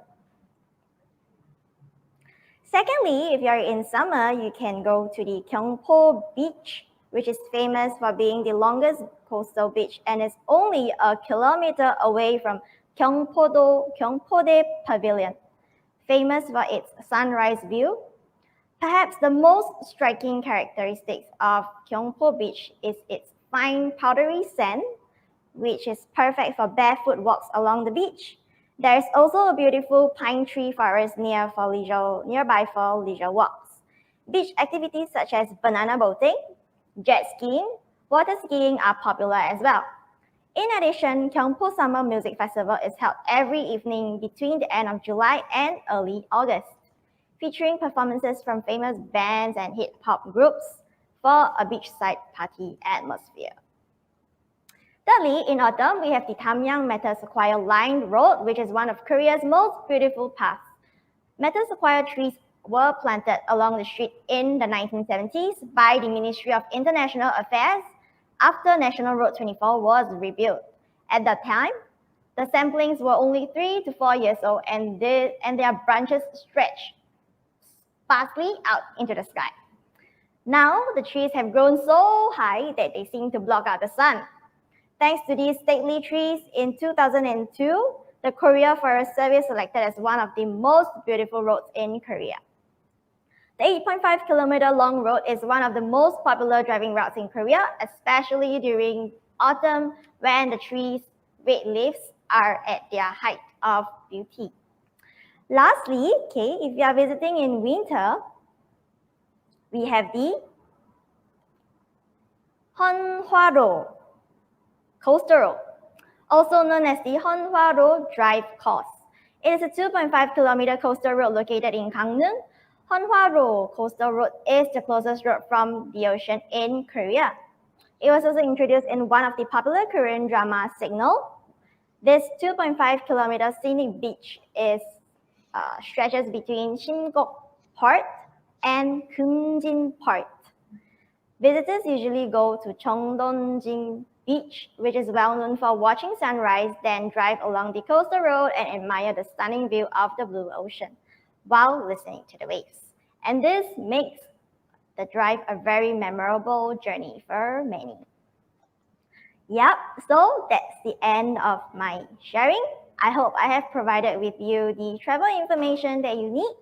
Secondly, if you're in summer, you can go to the Gyeongpo Beach, which is famous for being the longest coastal beach and is only a kilometer away from Gyeongpode Pavilion, famous for its sunrise view. Perhaps the most striking characteristics of Gyeongpo Beach is its fine powdery sand, which is perfect for barefoot walks along the beach. There is also a beautiful pine tree forest nearby for leisure walks. Beach activities such as banana boating, jet skiing, water skiing are popular as well. In addition, Gyeongpo Summer Music Festival is held every evening between the end of July and early August, featuring performances from famous bands and hip-hop groups for a beachside party atmosphere. Thirdly, in autumn, we have the Tamyang Metal Sequoia Line Road, which is one of Korea's most beautiful paths. Metal sequoia trees were planted along the street in the 1970s by the Ministry of International Affairs after National Road 24 was rebuilt. At that time, the samplings were only 3 to 4 years old and their branches stretched sparsely out into the sky. Now, the trees have grown so high that they seem to block out the sun. Thanks to these stately trees, in 2002, the Korea Forest Service selected as one of the most beautiful roads in Korea. The 8.5-kilometer long road is one of the most popular driving routes in Korea, especially during autumn when the trees' red leaves are at their height of beauty. Lastly, if you are visiting in winter, we have the Honhwa-ro Coastal Road, also known as the Honhwa-ro Drive Course. It is a 2.5-kilometer coastal road located in Gangneung. Honhwa-ro Coastal Road is the closest road from the ocean in Korea. It was also introduced in one of the popular Korean drama, Signal. This 2.5-kilometer scenic beach stretches between Shinggok Port and Geumjin Port. Visitors usually go to Cheongdonjin Beach, which is well known for watching sunrise, then drive along the coastal road and admire the stunning view of the blue ocean while listening to the waves. And this makes the drive a very memorable journey for many. Yep, so that's the end of my sharing. I hope I have provided with you the travel information that you need.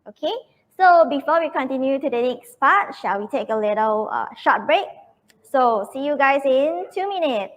Okay, so before we continue to the next part, shall we take a little short break? So see you guys in 2 minutes.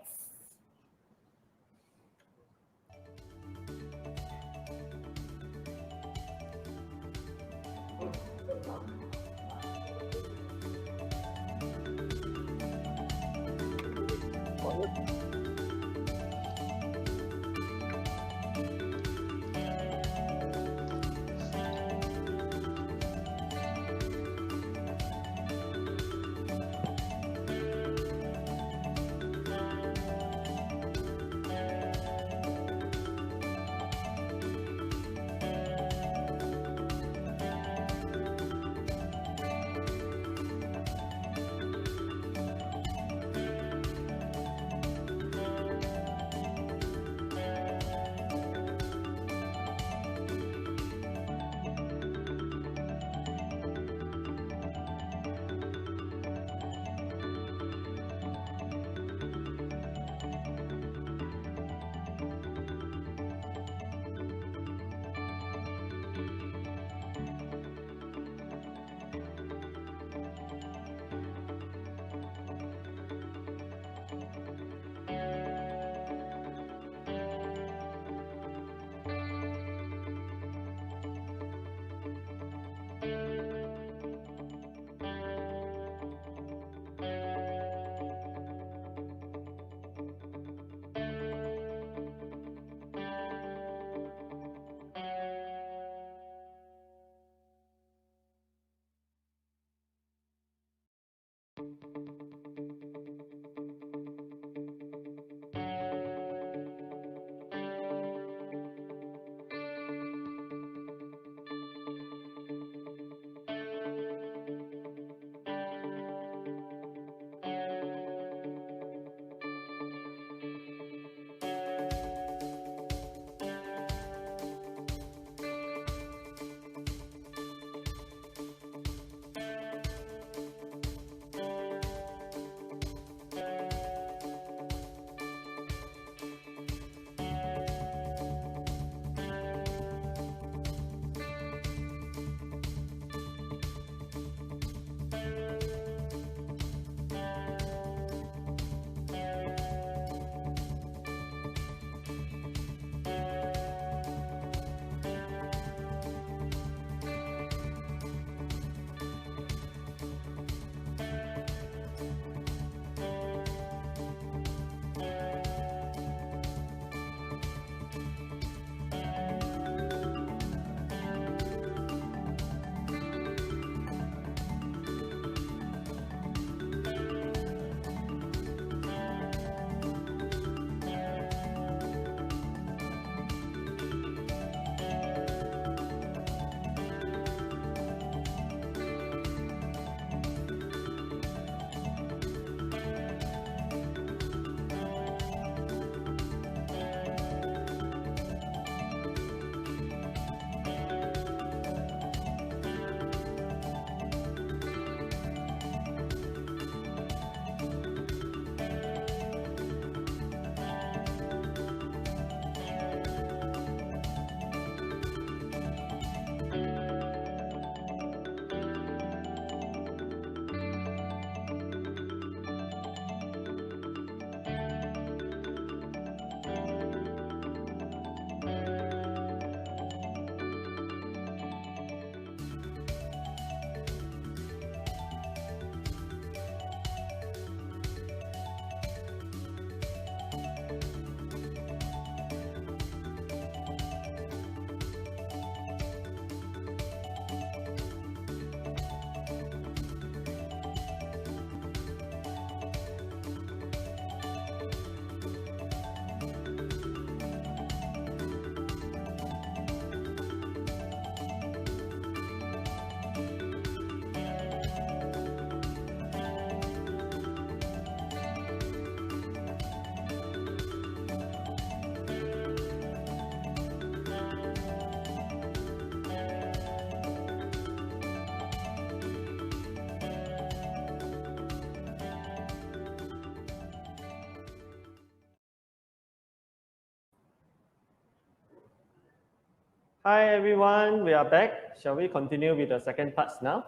Hi everyone, we are back. Shall we continue with the second parts now?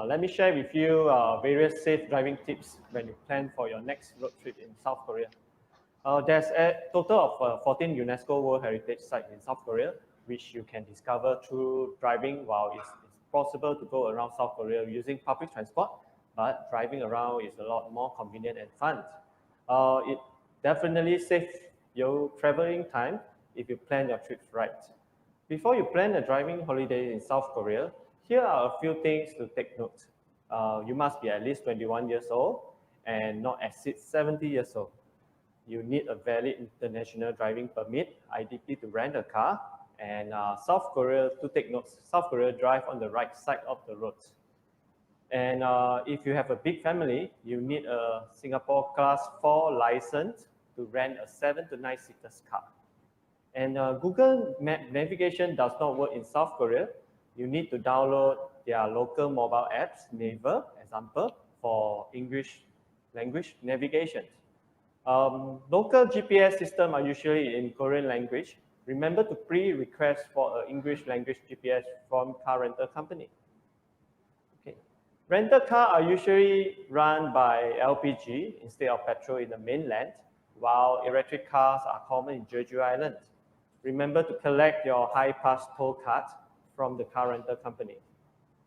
Let me share with you various safe driving tips when you plan for your next road trip in South Korea. There's a total of 14 UNESCO World Heritage Sites in South Korea, which you can discover through driving while it's possible to go around South Korea using public transport, but driving around is a lot more convenient and fun. It definitely saves your traveling time if you plan your trips right. Before you plan a driving holiday in South Korea, here are a few things to take note. You must be at least 21 years old and not exceed 70 years old. You need a valid international driving permit, IDP, to rent a car. And South Korea, to take notes, South Korea drive on the right side of the road. And if you have a big family, you need a Singapore Class 4 license to rent a 7 to 9 seaters car. And Google Map navigation does not work in South Korea. You need to download their local mobile apps, Naver, example, for English language navigation. Local GPS systems are usually in Korean language. Remember to pre-request for an English language GPS from car rental company. Okay. Rental cars are usually run by LPG instead of petrol in the mainland, while electric cars are common in Jeju Island. Remember to collect your high pass toll card from the car rental company.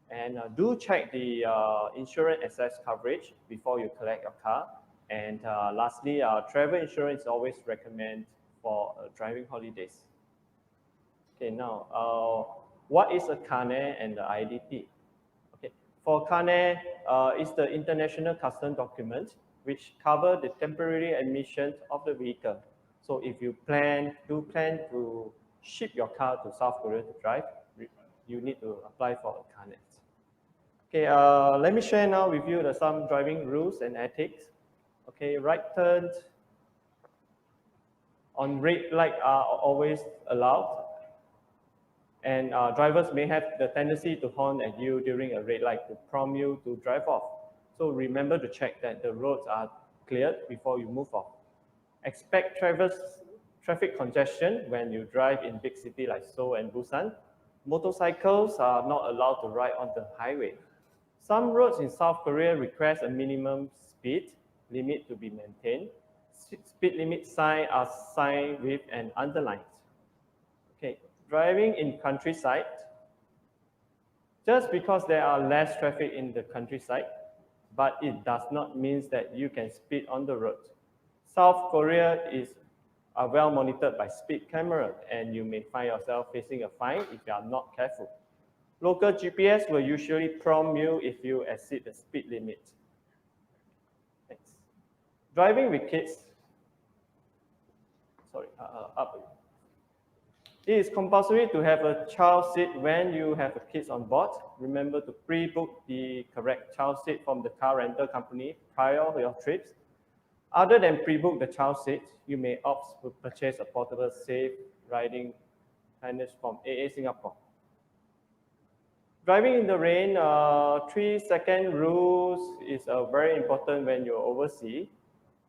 And do check the insurance access coverage before you collect your car. And lastly, travel insurance is always recommended for driving holidays. Okay, now, what is a carnet and the IDP? Okay, for carnet, it's the international custom document which cover the temporary admission of the vehicle. So if you plan to ship your car to South Korea to drive, you need to apply for a carnet. Okay, let me share now with you some driving rules and ethics. Okay, right turns on red light are always allowed. And drivers may have the tendency to honk at you during a red light to prompt you to drive off. So remember to check that the roads are cleared before you move off. Expect traffic congestion when you drive in big cities like Seoul and Busan. Motorcycles are not allowed to ride on the highway. Some roads in South Korea request a minimum speed limit to be maintained. Speed limit signs are signed with and underlined. Okay, driving in countryside. Just because there are less traffic in the countryside, but it does not mean that you can speed on the road. South Korea is well monitored by speed camera, and you may find yourself facing a fine if you are not careful. Local GPS will usually prompt you if you exceed the speed limit. Next. Driving with kids. It is compulsory to have a child seat when you have kids on board. Remember to pre-book the correct child seat from the car rental company prior to your trips. Other than pre-book the child seat, you may opt to purchase a portable safe riding harness from AA Singapore. Driving in the rain, 3-second rules is very important when you're overseas.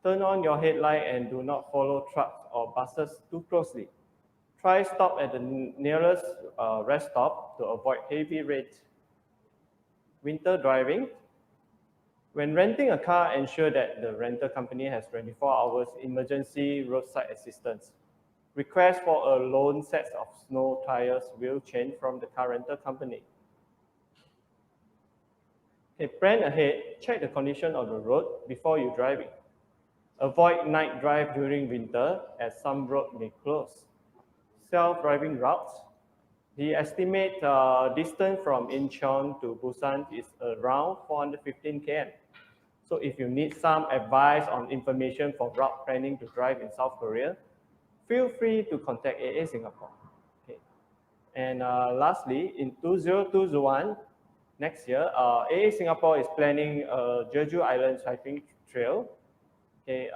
Turn on your headlight and do not follow trucks or buses too closely. Try stop at the nearest rest stop to avoid heavy rain. Winter driving. When renting a car, ensure that the rental company has 24 hours emergency roadside assistance. Request for a loan set of snow tires will change from the car rental company. Okay, plan ahead, check the condition of the road before you driving. Avoid night drive during winter as some roads may close. Self-driving routes. The estimate distance from Incheon to Busan is around 415 km. So if you need some advice on information for route planning to drive in South Korea, feel free to contact AA Singapore. Okay. And lastly, in 2021, next year, AA Singapore is planning a Jeju Island cycling trail. Okay,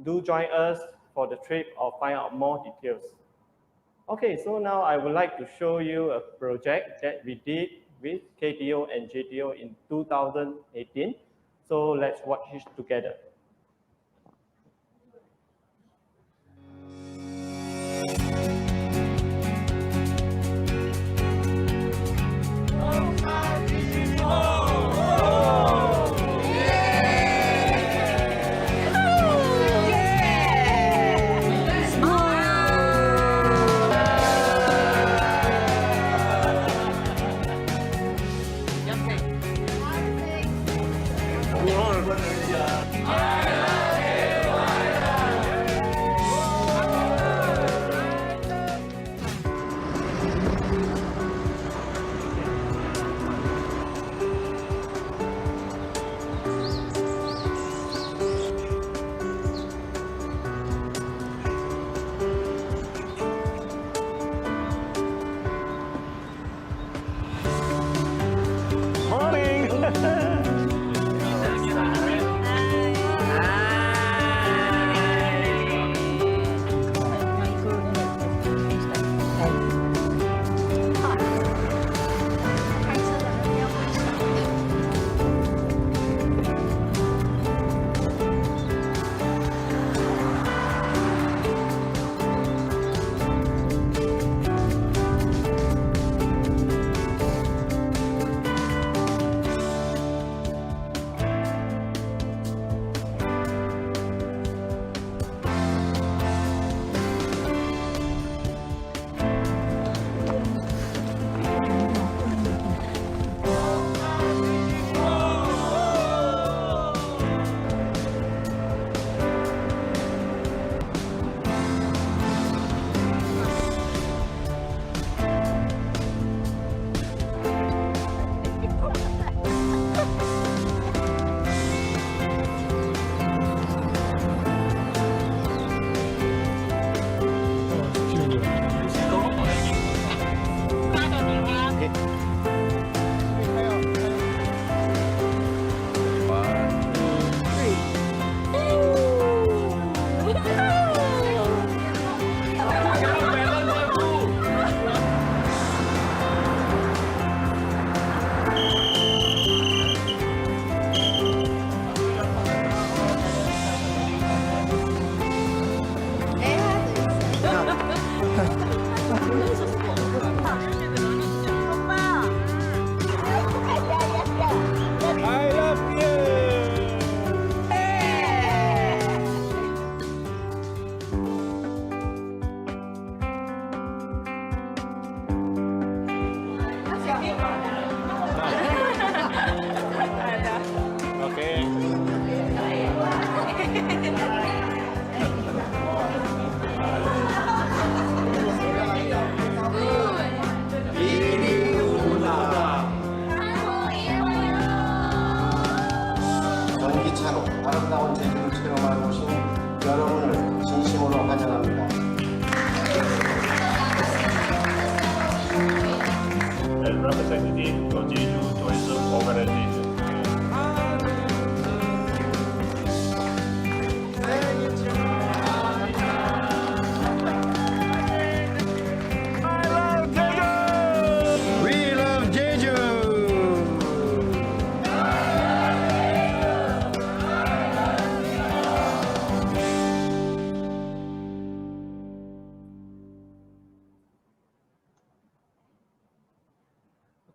do join us for the trip or find out more details. Okay, so now I would like to show you a project that we did with KTO and JTO in 2018. So let's watch it together.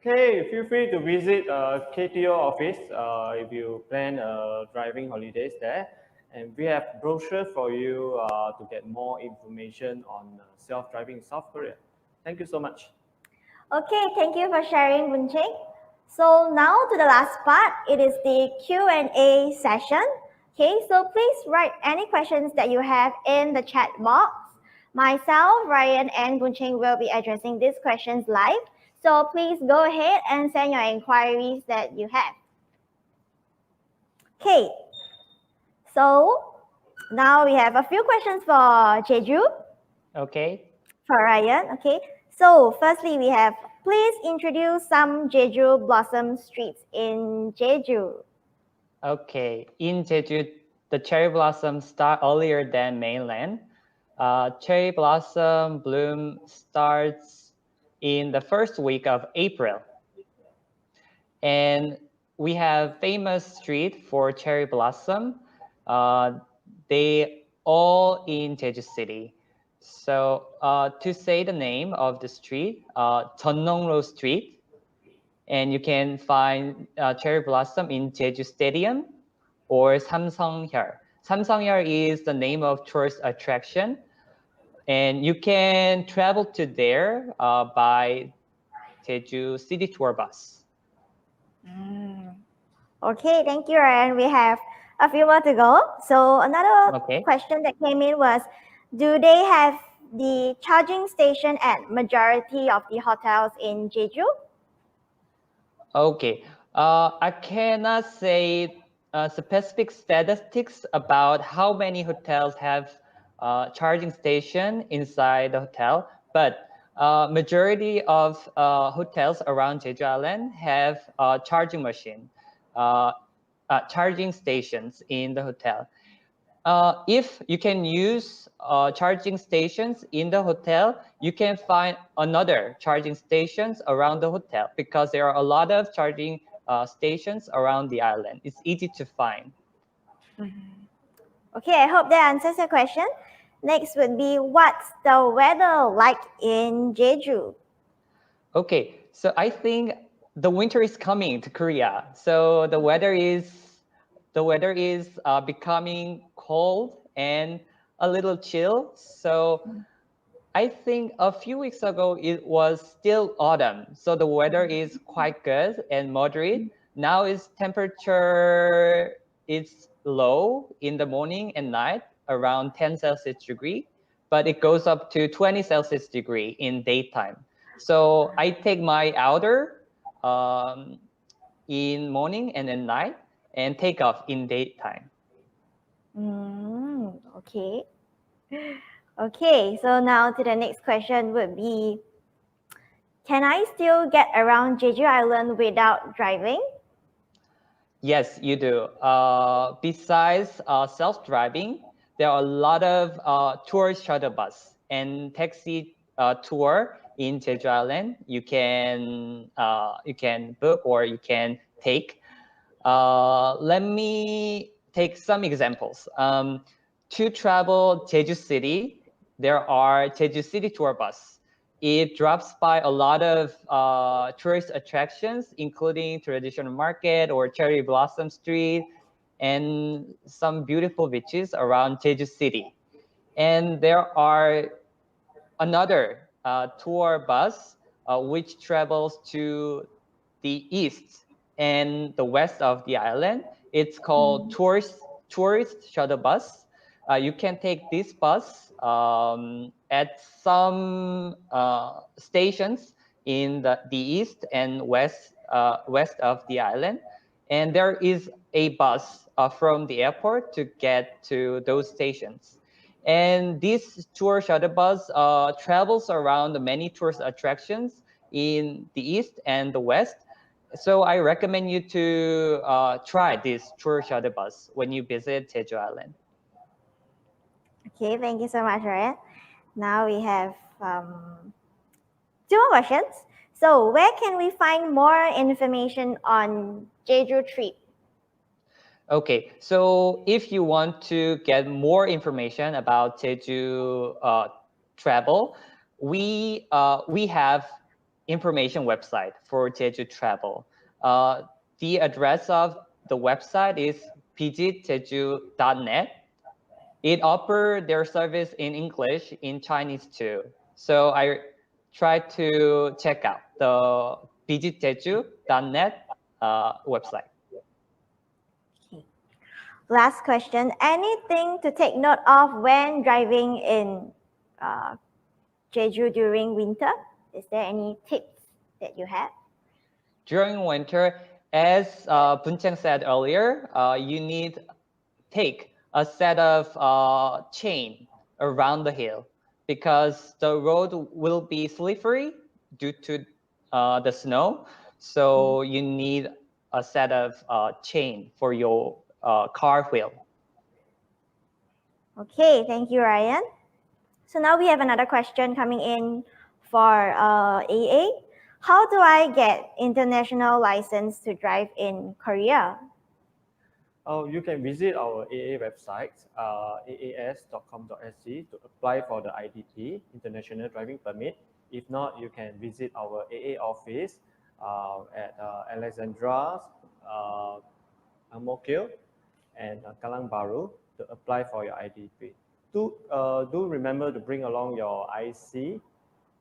Okay, feel free to visit KTO office if you plan driving holidays there. And we have brochure for you to get more information on self-driving in South Korea. Thank you so much. Okay, thank you for sharing, Buncheng. So now to the last part, it is the Q&A session. Okay, so please write any questions that you have in the chat box. Myself, Ryan, and Buncheng will be addressing these questions live. So please go ahead and send your inquiries that you have. Okay, so now we have a few questions for Jeju, Okay. for Ryan. Okay, so firstly we have, please introduce some Jeju blossom streets in Jeju. Okay. In Jeju, the cherry blossoms start earlier than mainland. Cherry blossom bloom starts in the first week of April. And we have famous street for cherry blossom. They all in Jeju City. So to say the name of the street, Jeonnongro Street, and you can find cherry blossom in Jeju Stadium or Samsunghyar. Samsunghyar is the name of tourist attraction, and you can travel to there by Jeju City Tour bus. Okay, thank you, Ryan. We have a few more to go. So another Okay. question that came in was, do they have the charging station at majority of the hotels in Jeju? Okay. I cannot say specific statistics about how many hotels have charging station inside the hotel, but majority of hotels around Jeju Island have charging machine, charging stations in the hotel. If you can use charging stations in the hotel, you can find another charging stations around the hotel because there are a lot of charging stations around the island. It's easy to find. Okay, I hope that answers your question. Next would be, what's the weather like in Jeju? Okay, so I think the winter is coming to Korea. So the weather is becoming cold and a little chill. So I think a few weeks ago it was still autumn, so the weather is quite good and moderate. Now its temperature is low in the morning and night, around 10 Celsius degree, but it goes up to 20 Celsius degree in daytime. So I take my outer in morning and at night and take off in daytime. Okay. Okay, so now to the next question would be, can I still get around Jeju Island without driving? Yes, you do. Besides self-driving, there are a lot of tour shuttle bus and taxi tour in Jeju Island. You can book or you can take. Let me take some examples. To travel Jeju City, there are Jeju City tour bus. It drops by a lot of tourist attractions, including traditional market or cherry blossom street, and some beautiful beaches around Jeju City. And there are another tour bus which travels to the east and the west of the island. It's called tourist shuttle bus. You can take this bus at some stations in the east and west of the island. And there is a bus from the airport to get to those stations. And this tour shuttle bus travels around many tourist attractions in the east and the west. So I recommend you to try this tour shuttle bus when you visit Jeju Island. Okay, thank you so much, Ryan. Now we have two more questions. So where can we find more information on Jeju trip? Okay, so if you want to get more information about Jeju travel, we have information website for Jeju travel. The address of the website is visitjeju.net. It offers their service in English, in Chinese too. So I try to check out the visitjeju.net website. Last question. Anything to take note of when driving in Jeju during winter? Is there any tips that you have? During winter, as Buncheng said earlier, you need take a set of chain around the hill because the road will be slippery due to the snow. So you need a set of chain for your car wheel. Okay, thank you, Ryan. So now we have another question coming in for AA. How do I get international license to drive in Korea? You can visit our AA website, aas.com.sg, to apply for the IDP, International Driving Permit. If not, you can visit our AA office at Alexandra, Ang Mo Kio, and Kalang Baru to apply for your IDP. Do remember to bring along your IC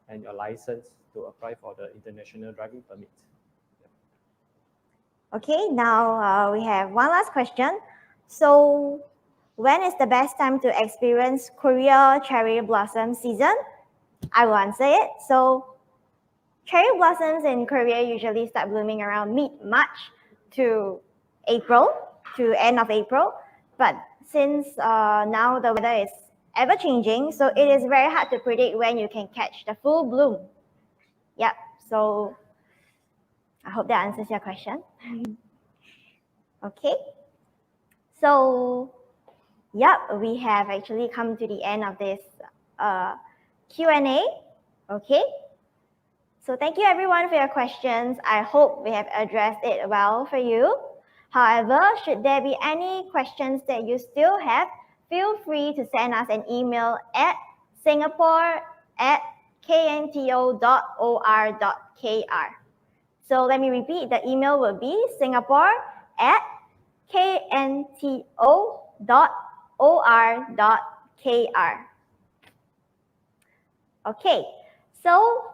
and your license to apply for the International Driving Permit. Okay, now we have one last question. So, when is the best time to experience Korea cherry blossom season? I will answer it. So, cherry blossoms in Korea usually start blooming around mid-March to April, to end of April. But since now the weather is ever changing, so it is very hard to predict when you can catch the full bloom. Yep, so I hope that answers your question. Okay, so yep, we have actually come to the end of this Q&A. Okay, so thank you everyone for your questions. I hope we have addressed it well for you. However, should there be any questions that you still have, feel free to send us an email at singapore@knto.or.kr. So let me repeat, the email will be singapore@knto.or.kr. Okay, so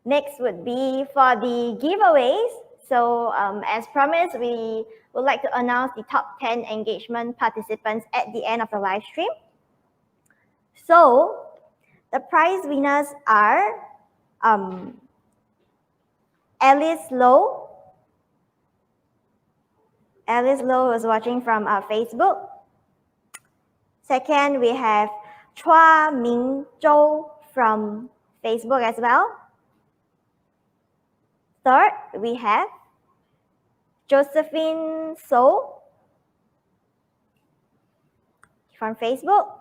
next would be for the giveaways. So as promised, we would like to announce the top 10 engagement participants at the end of the live stream. So the prize winners are Alice Low. Alice Low is watching from Facebook. Second, we have Chua Ming Zhou from Facebook as well. Third, we have Josephine So from Facebook.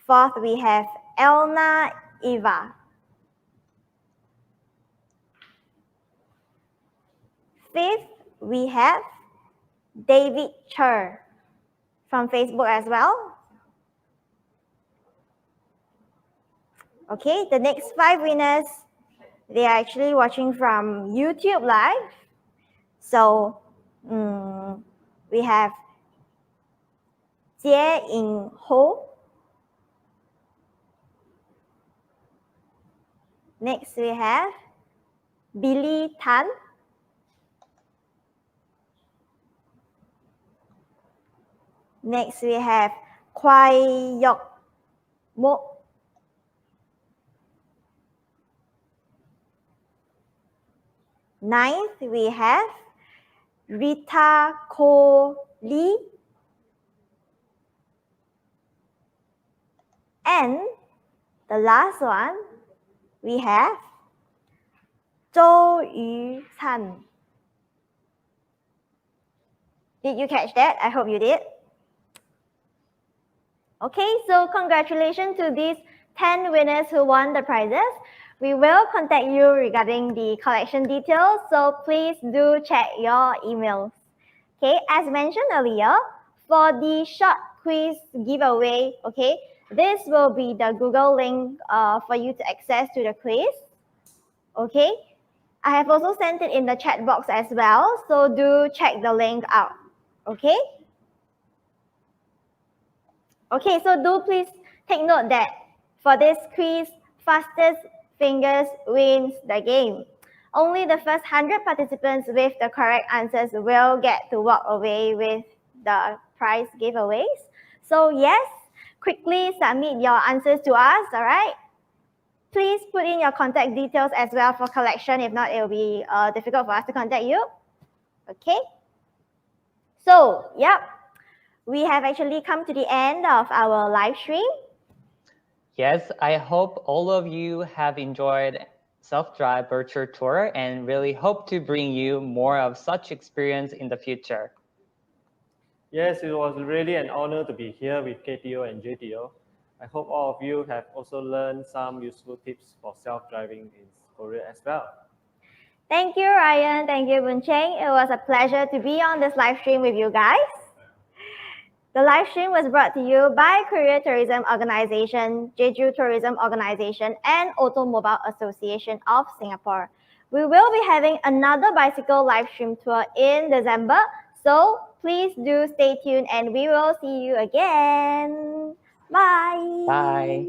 Fourth, we have Elna Eva. Fifth, we have David Cher from Facebook as well. Okay, the next 5 winners, they are actually watching from YouTube Live. So we have Jie In Ho. Next we have Billy Tan. Next we have Kwai Yok Mo. Ninth, we have Rita Ko Lee. And the last one, we have Zhou Yu San. Did you catch that? I hope you did. Okay, so congratulations to these 10 winners who won the prizes. We will contact you regarding the collection details, so please do check your emails. Okay, as mentioned earlier, for the short quiz giveaway, okay, This will be the Google link for you to access to the quiz. Okay. I have also sent it in the chat box as well, so do check the link out. Okay. Okay, so do please take note that for this quiz, fastest fingers wins the game. Only the first 100 participants with the correct answers will get to walk away with the prize giveaways. So yes, quickly submit your answers to us, all right? Please put in your contact details as well for collection. If not, it will be difficult for us to contact you. Okay? So, yep. We have actually come to the end of our live stream. Yes, I hope all of you have enjoyed self-drive virtual tour and really hope to bring you more of such experience in the future. Yes, it was really an honor to be here with KTO and JTO. I hope all of you have also learned some useful tips for self-driving in Korea as well. Thank you, Ryan. Thank you, Boon Cheng. It was a pleasure to be on this live stream with you guys. The live stream was brought to you by Korea Tourism Organization, Jeju Tourism Organization, and Automobile Association of Singapore. We will be having another bicycle live stream tour in December, so please do stay tuned and we will see you again. Bye. Bye.